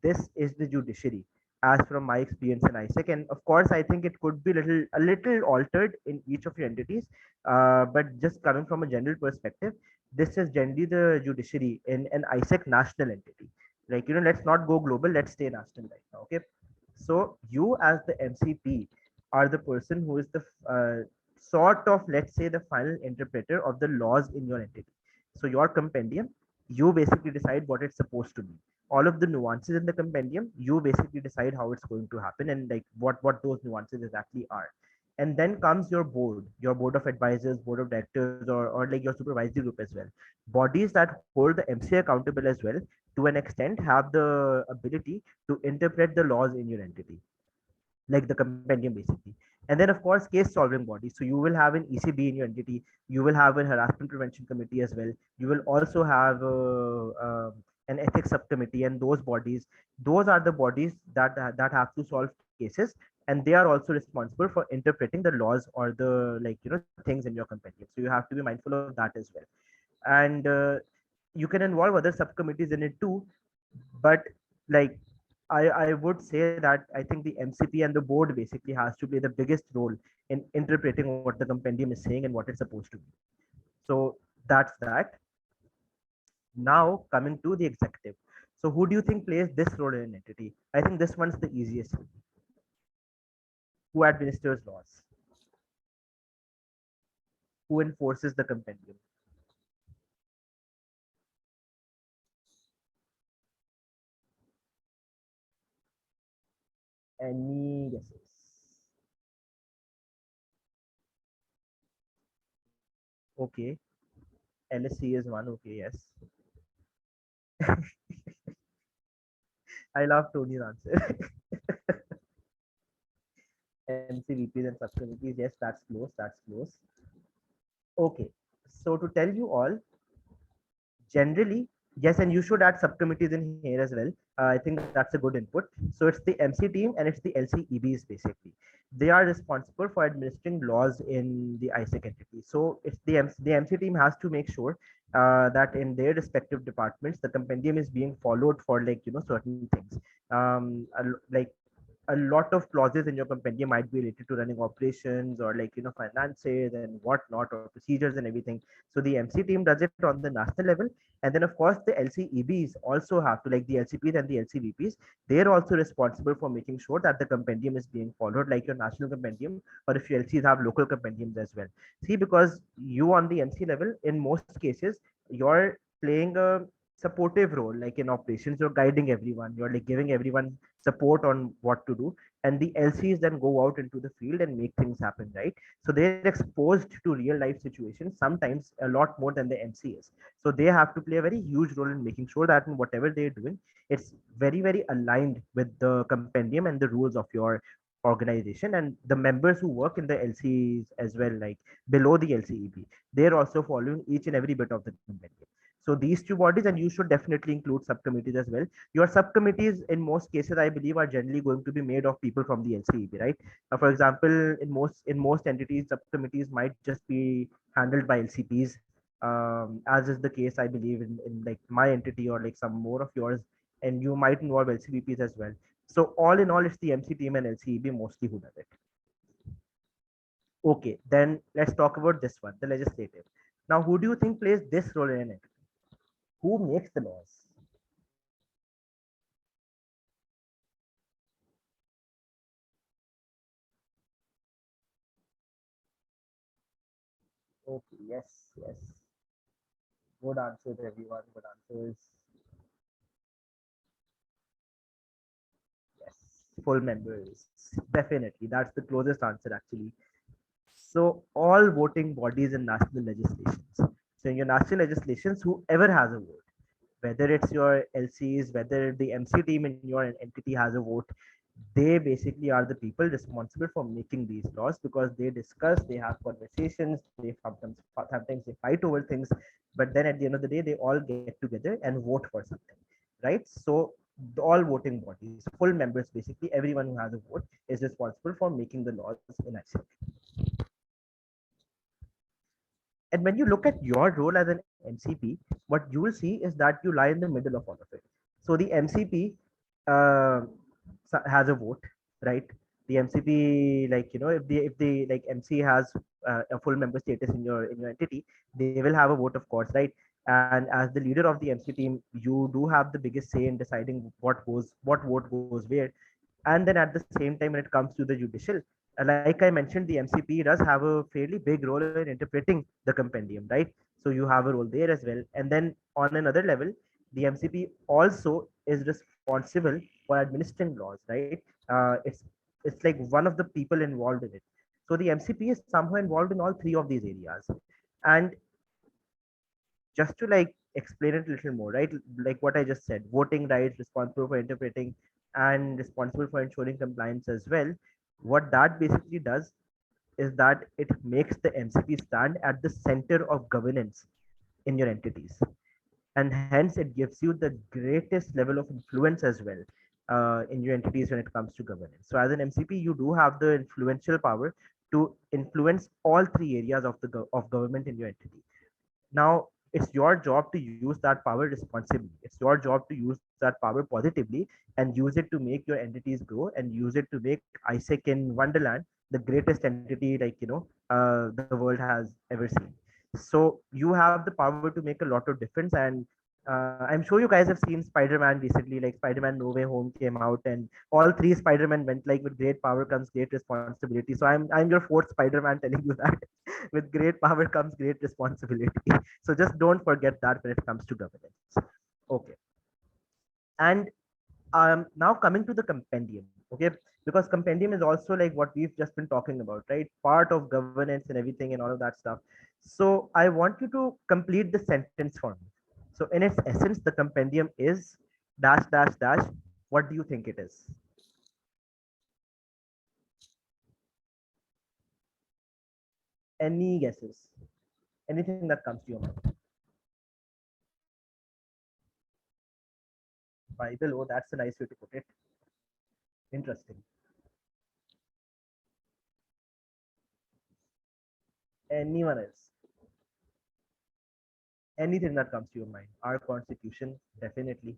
S3: this is the judiciary, as from my experience in ISEC. And of course, I think it could be a little altered in each of your entities. But just coming from a general perspective, this is generally the judiciary in an ISEC national entity. Like, let's not go global, let's stay national right now. Okay. So you as the MCP are the person who is the sort of, let's say, the final interpreter of the laws in your entity. So your compendium, you basically decide what it's supposed to be. All of the nuances in the compendium, you basically decide how it's going to happen and like what those nuances exactly are. And then comes your board of advisors, board of directors, or like your supervisory group as well. Bodies that hold the MC accountable as well, to an extent, have the ability to interpret the laws in your entity, like the compendium basically. And then of course case solving bodies. So you will have an ECB in your entity, you will have a harassment prevention committee as well, you will also have an ethics subcommittee. And those bodies, those are the bodies that have to solve cases, and they are also responsible for interpreting the laws or the like things in your compendium. So you have to be mindful of that as well. And you can involve other subcommittees in it too, but like I would say that I think the MCP and the board basically has to play the biggest role in interpreting what the compendium is saying and what it's supposed to be. So that's that. Now coming to the executive. So who do you think plays this role in an entity? I think this one's the easiest. Who administers laws? Who enforces the compendium? Any guesses? Okay, LSC is one. Okay, yes. I love Tony's answer. MCVPs and subcommittees. Yes, that's close. That's close. Okay. So to tell you all, generally, yes, and you should add subcommittees in here as well. I think that's a good input. So it's the MC team and it's the LCEBs basically. They are responsible for administering laws in the ISEC entity. So it's the MC team has to make sure that in their respective departments, the compendium is being followed for like certain things. Like a lot of clauses in your compendium might be related to running operations or like finances and whatnot, or procedures and everything. So the MC team does it on the national level, and then of course the LCEBs also have to, like the LCPs and the LCVPs, they're also responsible for making sure that the compendium is being followed, like your national compendium, or if your LCs have local compendiums as well. See, because you on the MC level, in most cases, you're playing a supportive role, like in operations, you're guiding everyone, you're like giving everyone support on what to do, and the LCs then go out into the field and make things happen, right? So they're exposed to real life situations sometimes a lot more than the MC is. So they have to play a very huge role in making sure that in whatever they're doing, it's very aligned with the compendium and the rules of your organization. And the members who work in the LCs as well, like below the LCEB, they're also following each and every bit of the compendium. So these two bodies, and you should definitely include subcommittees as well. Your subcommittees in most cases, I believe, are generally going to be made of people from the LCEB, right? For example, in most entities, subcommittees might just be handled by LCPs, as is the case, I believe, in like my entity or like some more of yours, and you might involve LCBPs as well. So all in all, it's the MC team and LCEB mostly who does it. Okay, then let's talk about this one, the legislative. Now, who do you think plays this role in it? Who makes the laws? Okay, yes, yes. Good answers, everyone. Good answers. full members. Definitely. That's the closest answer actually. So all voting bodies in national legislations. So in your national legislations, whoever has a vote, whether it's your LCs, whether the MC team in your entity has a vote, they basically are the people responsible for making these laws because they discuss, they have conversations, they sometimes they fight over things, but then at the end of the day, they all get together and vote for something, right? So all voting bodies, full members, basically everyone who has a vote is responsible for making the laws in ICIC. And when you look at your role as an MCP, what you will see is that you lie in the middle of all of it. So the MCP uh, has a vote, right? The MCP, like if the like MC has a full member status in your entity, they will have a vote, of course, right? And as the leader of the MC team, you do have the biggest say in deciding what vote goes where. And then at the same time, when it comes to the judicial, like I mentioned, the MCP does have a fairly big role in interpreting the compendium, right? So you have a role there as well. And then on another level, the MCP also is responsible for administering laws, right? It's like one of the people involved in it. So the MCP is somehow involved in all three of these areas. And just to like explain it a little more, right? Like what I just said, voting rights, responsible for interpreting, and responsible for ensuring compliance as well. What that basically does is that it makes the MCP stand at the center of governance in your entities. And hence it gives you the greatest level of influence as well in your entities when it comes to governance. So as an MCP, you do have the influential power to influence all three areas of of government in your entity. Now, it's your job to use that power responsibly. It's your job to use that power positively and use it to make your entities grow and use it to make ISEC in Wonderland the greatest entity the world has ever seen. So you have the power to make a lot of difference. And I'm sure you guys have seen Spider-Man recently, like Spider-Man No Way Home came out, and all three Spider-Man went like with great power comes great responsibility. So I'm your fourth Spider-Man telling you that with great power comes great responsibility. So just don't forget that when it comes to governance. Okay. And now coming to the compendium, okay, because compendium is also like what we've just been talking about, right? Part of governance and everything and all of that stuff. So I want you to complete the sentence for me. So in its essence, the compendium is dash dash dash. What do you think it is? Any guesses? Anything that comes to your mind? Bible. Oh, that's a nice way to put it. Interesting. Anyone else? Anything that comes to your mind? Our constitution, definitely.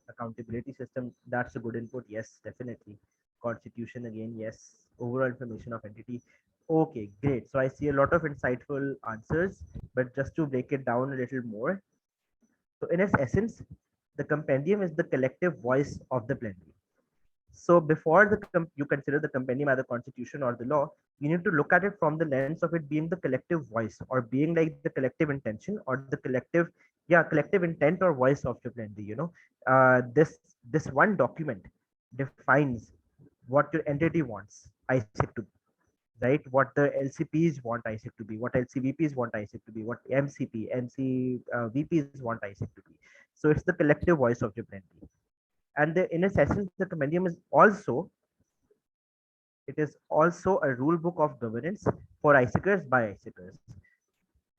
S3: Accountability system, that's a good input. Yes, definitely. Constitution again, yes. Overall information of entity. Okay, great. So I see a lot of insightful answers, but just to break it down a little more. So in its essence, the compendium is the collective voice of the plenary. So before you consider the compendium as a constitution or the law, you need to look at it from the lens of it being the collective voice or being like the collective intention or the collective intent or voice of your plenary. This one document defines what your entity wants ISIC to be, right? What the LCPs want ISIC to be, what LCVPs want ISIC to be, what MCVPs want ISIC to be. So it's the collective voice of your plenary. And in its essence, the compendium is also a rule book of governance for ISICers by ISICers.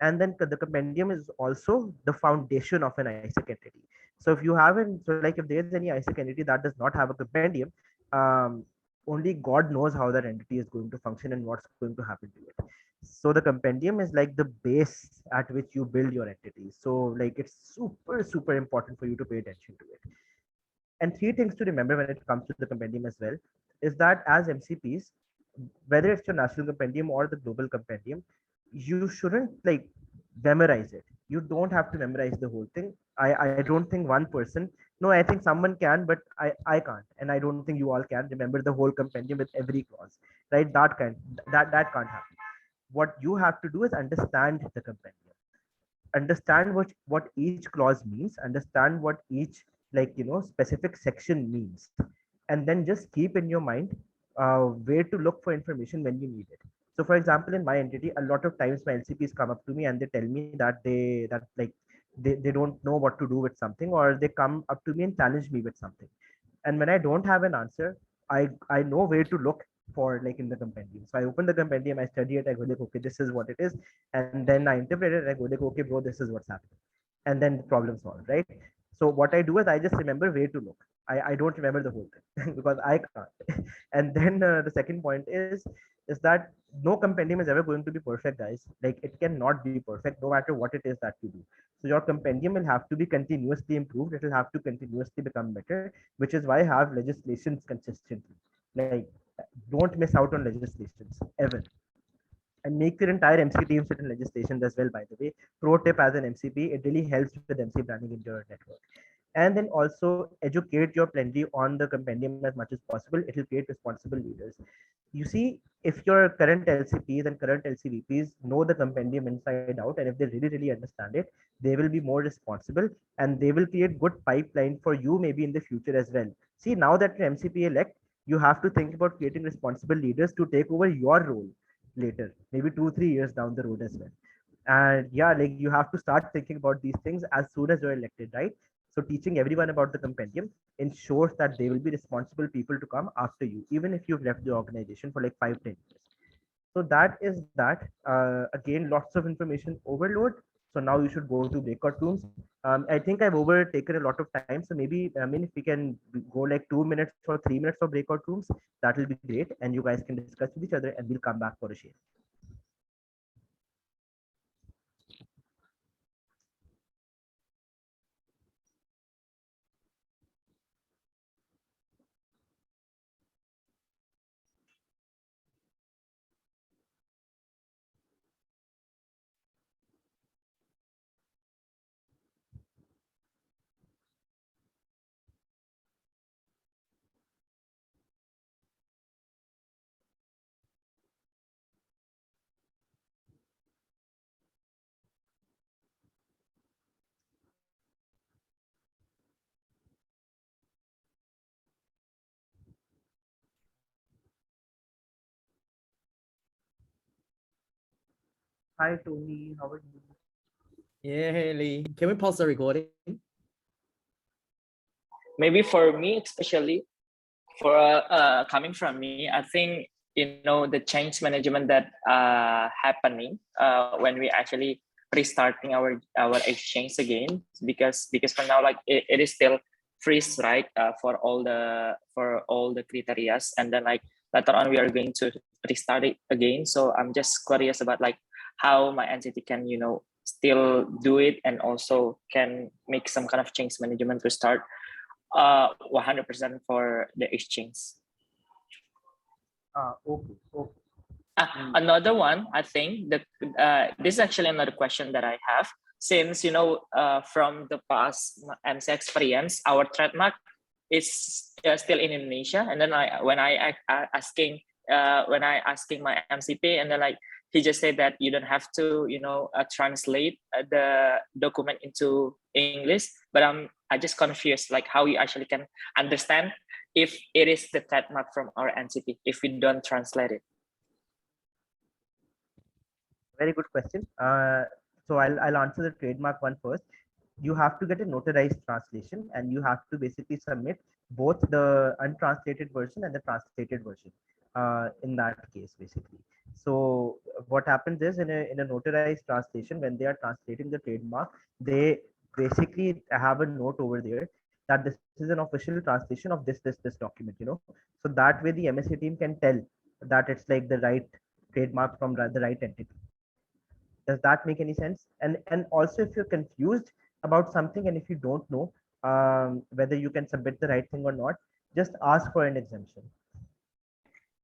S3: And then the compendium is also the foundation of an ISIC entity. So if you haven't, so like if there's any ISIC entity that does not have a compendium, only God knows how that entity is going to function and what's going to happen to it. So the compendium is like the base at which you build your entity. So like it's super, super important for you to pay attention to it. And three things to remember when it comes to the compendium as well is that as MCPs, whether it's your national compendium or the global compendium, you shouldn't like memorize it. You don't have to memorize the whole thing. I don't think one person, no, I think someone can, but I can't. And I don't think you all can remember the whole compendium with every clause, right? That can't happen. What you have to do is understand the compendium, understand what each clause means, understand what each specific section means, and then just keep in your mind where to look for information when you need it. So for example, in my entity, a lot of times my LCPs come up to me and they tell me that they don't know what to do with something, or they come up to me and challenge me with something. And when I don't have an answer, I know where to look for, like in the compendium. So I open the compendium, I study it, I go like, okay, this is what it is, and then I interpret it, I go like, okay, bro, this is what's happening, and then the problem solved, right? So what I do is I just remember where to look. I don't remember the whole thing because I can't. And then the second point is that no compendium is ever going to be perfect, guys. Like it cannot be perfect no matter what it is that you do. So your compendium will have to be continuously improved. It will have to continuously become better, which is why I have legislations consistently. Like don't miss out on legislations ever, and make your entire MC team sit in legislation as well, by the way. Pro tip as an MCP, it really helps with MC branding in your network. And then also educate your plenty on the compendium as much as possible. It will create responsible leaders. You see, if your current LCPs and current LCVPs know the compendium inside out, and if they really, really understand it, they will be more responsible and they will create good pipeline for you maybe in the future as well. See, now that you're MCP elect, you have to think about creating responsible leaders to take over your role later, maybe 2 3 years down the road as well. And yeah, like you have to start thinking about these things as soon as you're elected, right? So teaching everyone about the compendium ensures that they will be responsible people to come after you, even if you've left the organization for like 5 10 years. So that is that. Again, lots of information overload. So now you should go to breakout rooms. I think I've overtaken a lot of time. So maybe, I mean, if we can go like 2 minutes or 3 minutes for breakout rooms, that will be great. And you guys can discuss with each other and we'll come back for a share. Hi, Tony. How are you?
S7: Yeah, hey Lee. Can we pause the recording?
S4: Maybe for me, especially for coming from me, I think the change management that happening when we actually restarting our exchange again, because for now, like it is still freeze, right, for all the criterias, and then like later on we are going to restart it again. So I'm just curious about like how my entity can still do it, and also can make some kind of change management to start 100% for the exchange.
S3: Okay.
S4: Another one, I think that this is actually another question that I have. Since from the past MC experience, our trademark is still in Indonesia, and then when I asking my MCP, and then like he just said that you don't have to translate the document into English, but I just confused like how you actually can understand if it is the trademark from our entity if we don't translate it.
S3: Very good question. So I'll answer the trademark one first. You have to get a notarized translation, and you have to basically submit both the untranslated version and the translated version in that case, basically. So what happens is, in a notarized translation, when they are translating the trademark, they basically have a note over there that this is an official translation of this document, so that way the MSA team can tell that it's like the right trademark from the right entity. Does that make any sense? And also, if you're confused about something, and if you don't know whether you can submit the right thing or not, just ask for an exemption.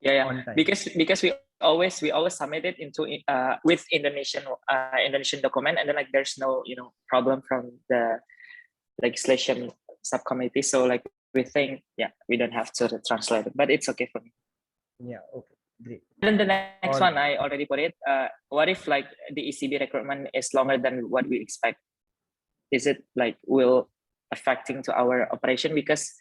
S4: Yeah. Because we always submit it into with Indonesian document, and then like there's no problem from the legislation subcommittee. So like we think we don't have to translate it, but it's okay for me.
S3: Yeah. Okay. Great.
S4: Then the next one, I already put it. What if like the ECB recruitment is longer than what we expect? Is it like will affecting to our operation? Because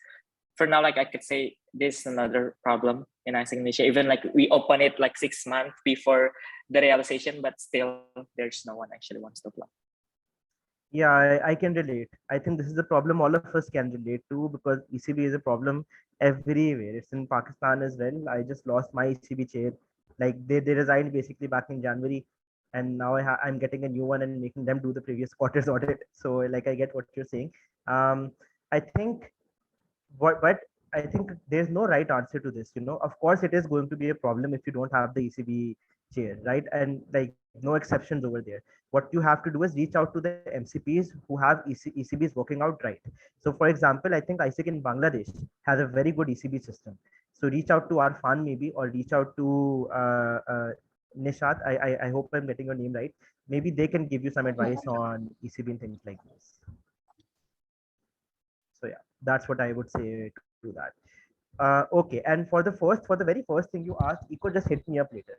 S4: for now, like I could say this is another problem in ISEC Indonesia. Even like we open it like 6 months before the realization, but still there's no one actually wants to apply.
S3: Yeah, I can relate. I think this is a problem all of us can relate to because ECB is a problem everywhere. It's in Pakistan as well. I just lost my ECB chair. Like they resigned basically back in January, and now I'm getting a new one and making them do the previous quarter's audit. So like I get what you're saying. I think but I think there's no right answer to this. Of course, it is going to be a problem if you don't have the ECB chair, right? And like no exceptions over there. What you have to do is reach out to the MCPs who have ECBs working out right. So, for example, I think ISEC in Bangladesh has a very good ECB system. So, reach out to Arfan maybe, or reach out to Nishat. I hope I'm getting your name right. Maybe they can give you some advice on ECB and things like this. So yeah, that's what I would say to that. Okay, and for the very first thing you asked, Eco, just hit me up later.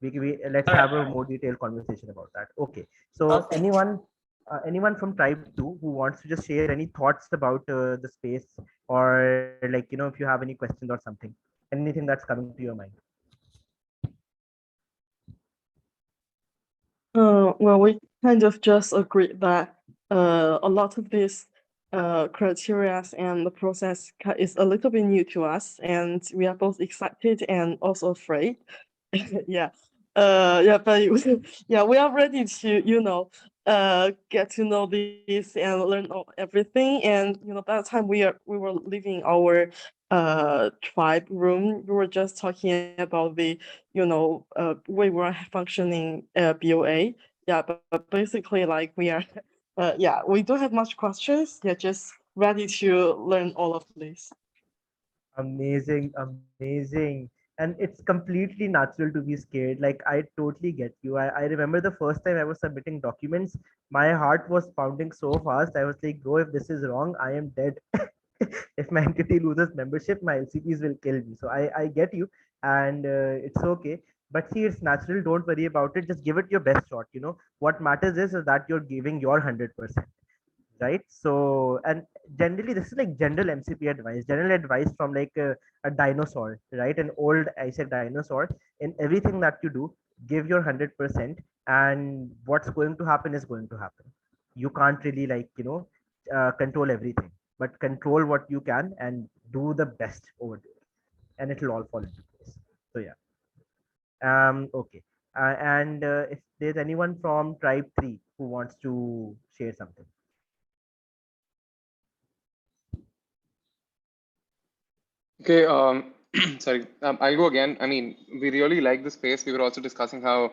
S3: We let's have a more detailed conversation about that. Okay, so
S4: Okay.
S3: anyone from Tribe 2 who wants to just share any thoughts about the space, or like if you have any questions or something, anything that's coming to your mind.
S8: Well, we kind of just agreed that a lot of these criteria and the process is a little bit new to us, and we are both excited and also afraid. Yeah. But yeah, we are ready to get to know this and learn everything. And by the time we were leaving our tribe room, we were just talking about the way we're functioning BOA. Yeah, but basically like we are we don't have much questions. Yeah, just ready to learn all of this.
S3: Amazing, amazing. And it's completely natural to be scared. Like I totally get you. I remember the first time I was submitting documents, my heart was pounding so fast. I was like, bro, if this is wrong, I am dead. If my entity loses membership, my LCPs will kill me. So I get you, and it's okay. But see, it's natural. Don't worry about it. Just give it your best shot. What matters is that you're giving your 100%. Right, so and generally this is like general advice from like a dinosaur, right? An old ISEC dinosaur. In everything that you do, give your 100%, and what's going to happen is going to happen. You can't really like control everything, but control what you can and do the best over there, and it'll all fall into place. So yeah. Okay, and if there's anyone from Tribe 3 who wants to share something.
S6: Okay, sorry, I'll go again. I mean, we really like the space. We were also discussing how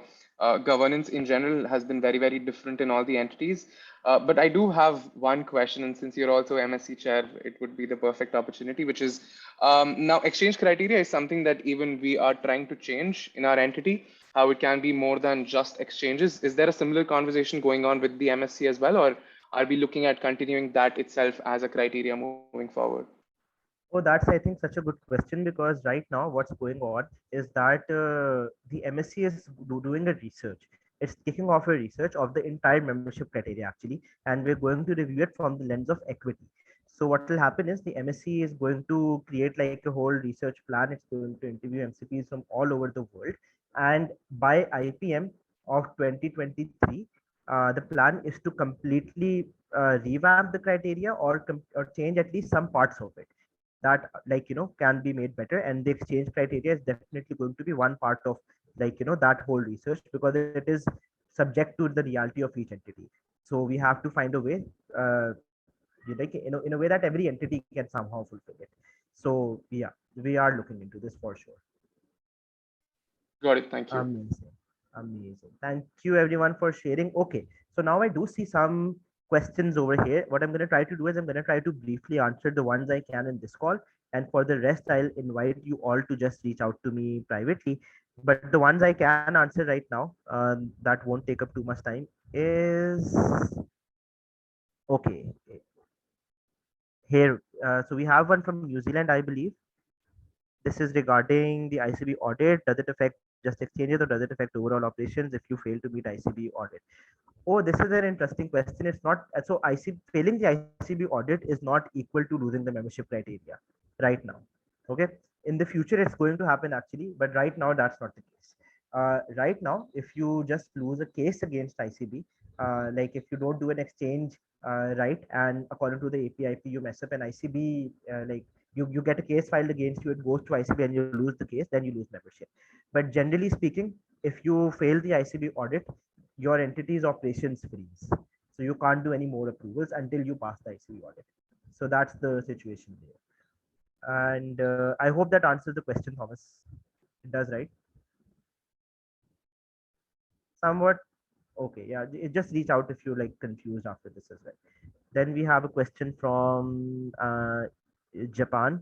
S6: governance in general has been very, very different in all the entities. But I do have one question, and since you're also MSc chair, it would be the perfect opportunity, which is now exchange criteria is something that even we are trying to change in our entity, how it can be more than just exchanges. Is there a similar conversation going on with the MSc as well, or are we looking at continuing that itself as a criteria moving forward?
S3: Oh, that's, I think, such a good question, because right now what's going on is that the MSc is doing a research. It's kicking off a research of the entire membership criteria actually, and we're going to review it from the lens of equity. So what will happen is the MSc is going to create like a whole research plan. It's going to interview MCPs from all over the world, and by IPM of 2023, the plan is to completely revamp the criteria or change at least some parts of it that can be made better. And the exchange criteria is definitely going to be one part of that whole research, because it is subject to the reality of each entity. So we have to find a way in a way that every entity can somehow fulfill it. So yeah, we are looking into this for sure.
S6: Got it. Thank you.
S3: Amazing. Thank you everyone for sharing. Okay, so now I do see some questions over here. What I'm going to try to do is I'm going to try to briefly answer the ones I can in this call, and for the rest I'll invite you all to just reach out to me privately. But the ones I can answer right now, that won't take up too much time, is okay here. So we have one from New Zealand, I believe. This is regarding the ICB audit. Does it affect just exchanges, or does it affect overall operations if you fail to meet ICB audit? Oh, this is an interesting question. It's not so failing the ICB audit is not equal to losing the membership criteria. right now. Okay, in the future it's going to happen actually, but right now that's not the case. Right now, if you just lose a case against ICB, like if you don't do an exchange right, and according to the APIP you mess up an ICB, like you get a case filed against you, it goes to ICB and you lose the case, then you lose membership. But generally speaking, if you fail the ICB audit, your entity's operations freeze. So you can't do any more approvals until you pass the ICB audit. So that's the situation there. And I hope that answers the question, Thomas. It does, right? Somewhat. Okay, yeah, just reach out if you're like confused after this as well. Then we have a question from Japan.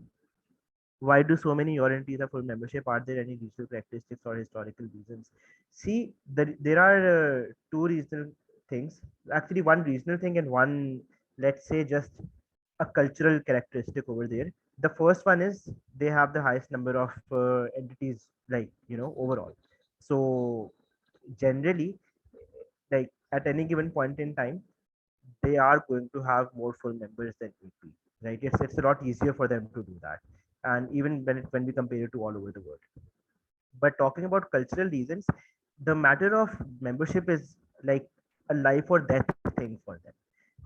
S3: Why do so many your entities have full membership? Are there any regional characteristics or historical reasons? See, there are two regional things. Actually, one regional thing and one, let's say, just a cultural characteristic over there. The first one is they have the highest number of entities, like, overall. So generally, like at any given point in time, they are going to have more full members than AP, right? It's a lot easier for them to do that, and even when we compare it to all over the world. But talking about cultural reasons, the matter of membership is like a life or death thing for them.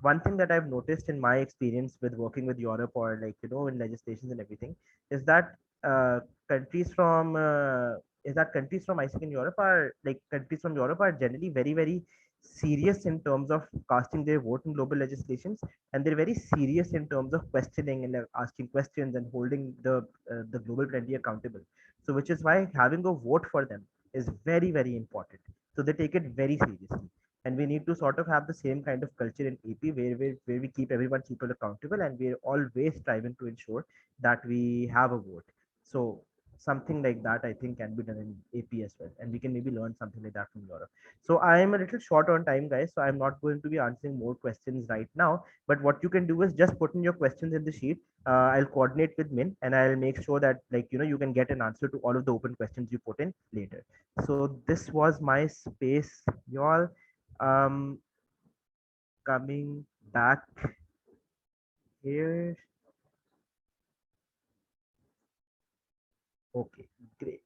S3: One thing that I've noticed in my experience with working with Europe, or like in legislations and everything, is that uh, countries from countries from ISIC in Europe are like countries from Europe are generally very, very serious in terms of casting their vote in global legislations, and they're very serious in terms of questioning and asking questions and holding the global plenty accountable. So which is why having a vote for them is very, very important. So they take it very seriously, and we need to sort of have the same kind of culture in AP, where we keep everyone people accountable, and we're always striving to ensure that we have a vote. So something like that I think can be done in AP as well, and we can maybe learn something like that from Europe. So I am a little short on time, guys, so I'm not going to be answering more questions right now. But what you can do is just put in your questions in the sheet. I'll coordinate with Min, and I'll make sure that you can get an answer to all of the open questions you put in later. So this was my space, y'all. Coming back here. Okay, great.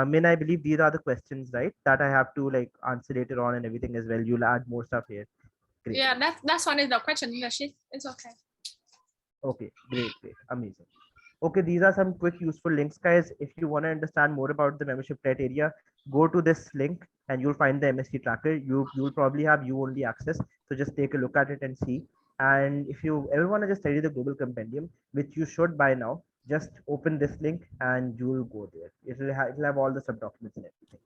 S3: Min, I believe these are the questions, right? That I have to like answer later on and everything as well. You'll add more stuff here. Great.
S1: Yeah, that's one is the question in the sheet. It's okay.
S3: Okay, great, amazing. Okay, these are some quick useful links, guys. If you want to understand more about the membership criteria, go to this link and you'll find the MST tracker. You'll probably have you only access, so just take a look at it and see. And if you ever want to just study the global compendium, which you should by now, just open this link and you'll go there. It'll have all the subdocuments and everything.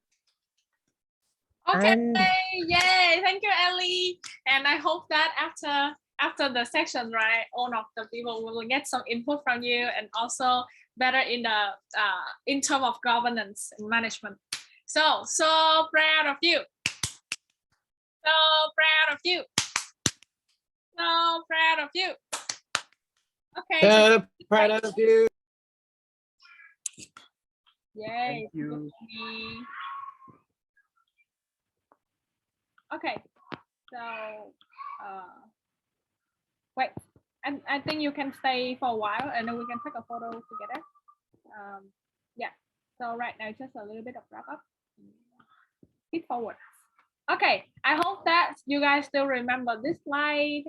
S1: Okay,
S3: And
S1: yay! Thank you, Ellie. And I hope that after the section, right, all of the people will get some input from you, and also better in the in terms of governance and management. So proud of you. So proud of you. So proud of you. Okay.
S7: Proud of you.
S1: Yay.
S3: thank you.
S1: Okay. So wait, and I think you can stay for a while, and then we can take a photo together. Yeah. So right now, just a little bit of wrap up. Feed forward. Okay. I hope that you guys still remember this slide.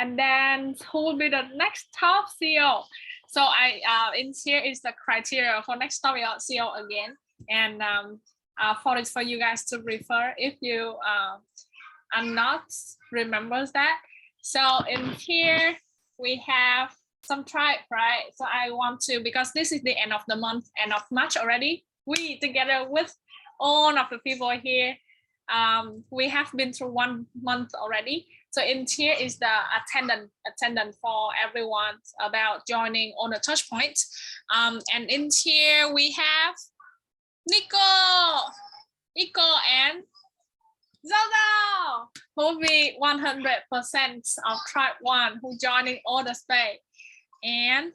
S1: And then who will be the next top CEO? So in here is the criteria for next top CEO again, and for you guys to refer if you are not remembers that. So in here we have some tribe, right? So I want to, because this is the end of the month, end of March already, we together with all of the people here, we have been through 1 month already. So in here is the attendance for everyone about joining on the touch points. And in here we have Nico and Zozo, who will be 100% of tribe 1 who joining all the space. And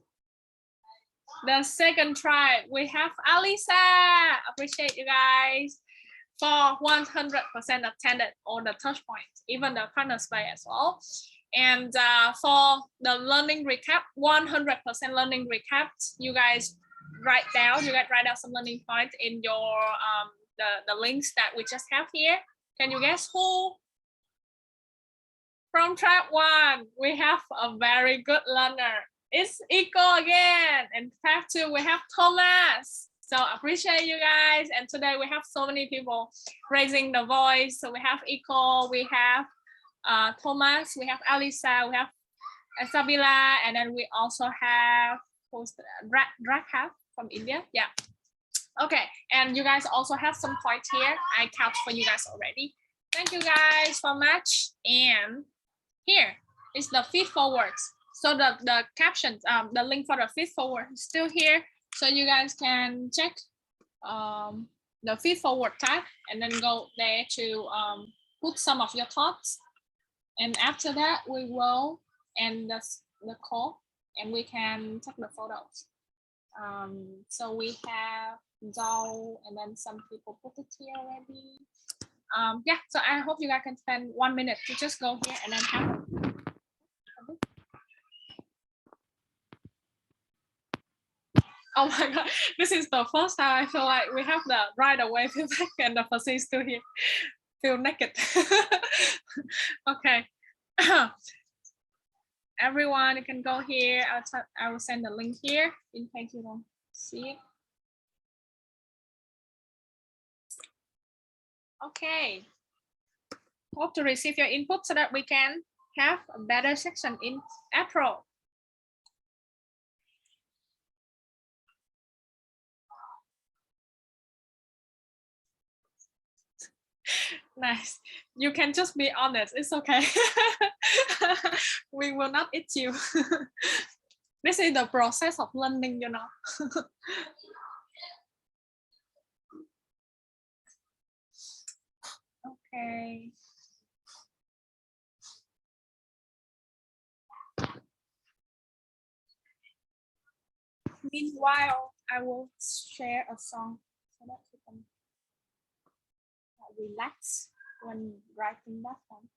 S1: the second tribe, we have Eliazar. Appreciate you guys for 100% attended on the touch points, even the partner space as well. And for the learning recap, 100% learning recap, you guys write down some learning points in your the links that we just have here. Can you guess who? From track 1, we have a very good learner. It's Eco again. And track 2, we have Thomas. So appreciate you guys. And today we have so many people raising the voice. So we have Eco, we have Thomas, we have Elisa, we have Isabella, and then we also have Drakha from India. Yeah. Okay. And you guys also have some points here. I count for you guys already. Thank you guys so much. And here is the feed forwards. So the captions, the link for the feed forward is still here. So you guys can check the feed forward tab and then go there to put some of your thoughts. And after that, we will end the call and we can take the photos. So we have Zhou and then some people put it here already. Yeah, so I hope you guys can spend 1 minute to just go here and then have Oh my God, this is the first time I feel like we have the right away feedback and the person is still here. Feel naked. Okay. Everyone, you can go here. I will send the link here in case you don't see it. Okay. Hope to receive your input so that we can have a better section in April. Nice. You can just be honest. It's okay. We will not eat you. This is the process of learning, you know. Okay. Meanwhile, I will share a song so that you can relax when writing that one.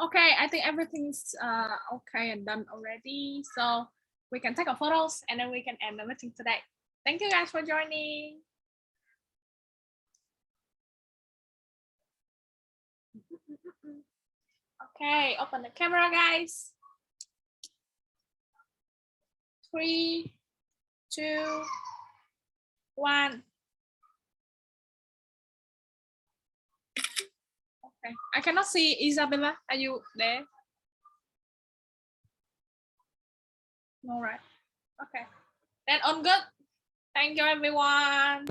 S1: Okay, I think everything's okay and done already. So we can take our photos and then we can end the meeting today. Thank you guys for joining. Okay, open the camera, guys. 3, 2, 1. Okay, I cannot see Isabella. Are you there? No, right. Okay. Then on good. Thank you, everyone.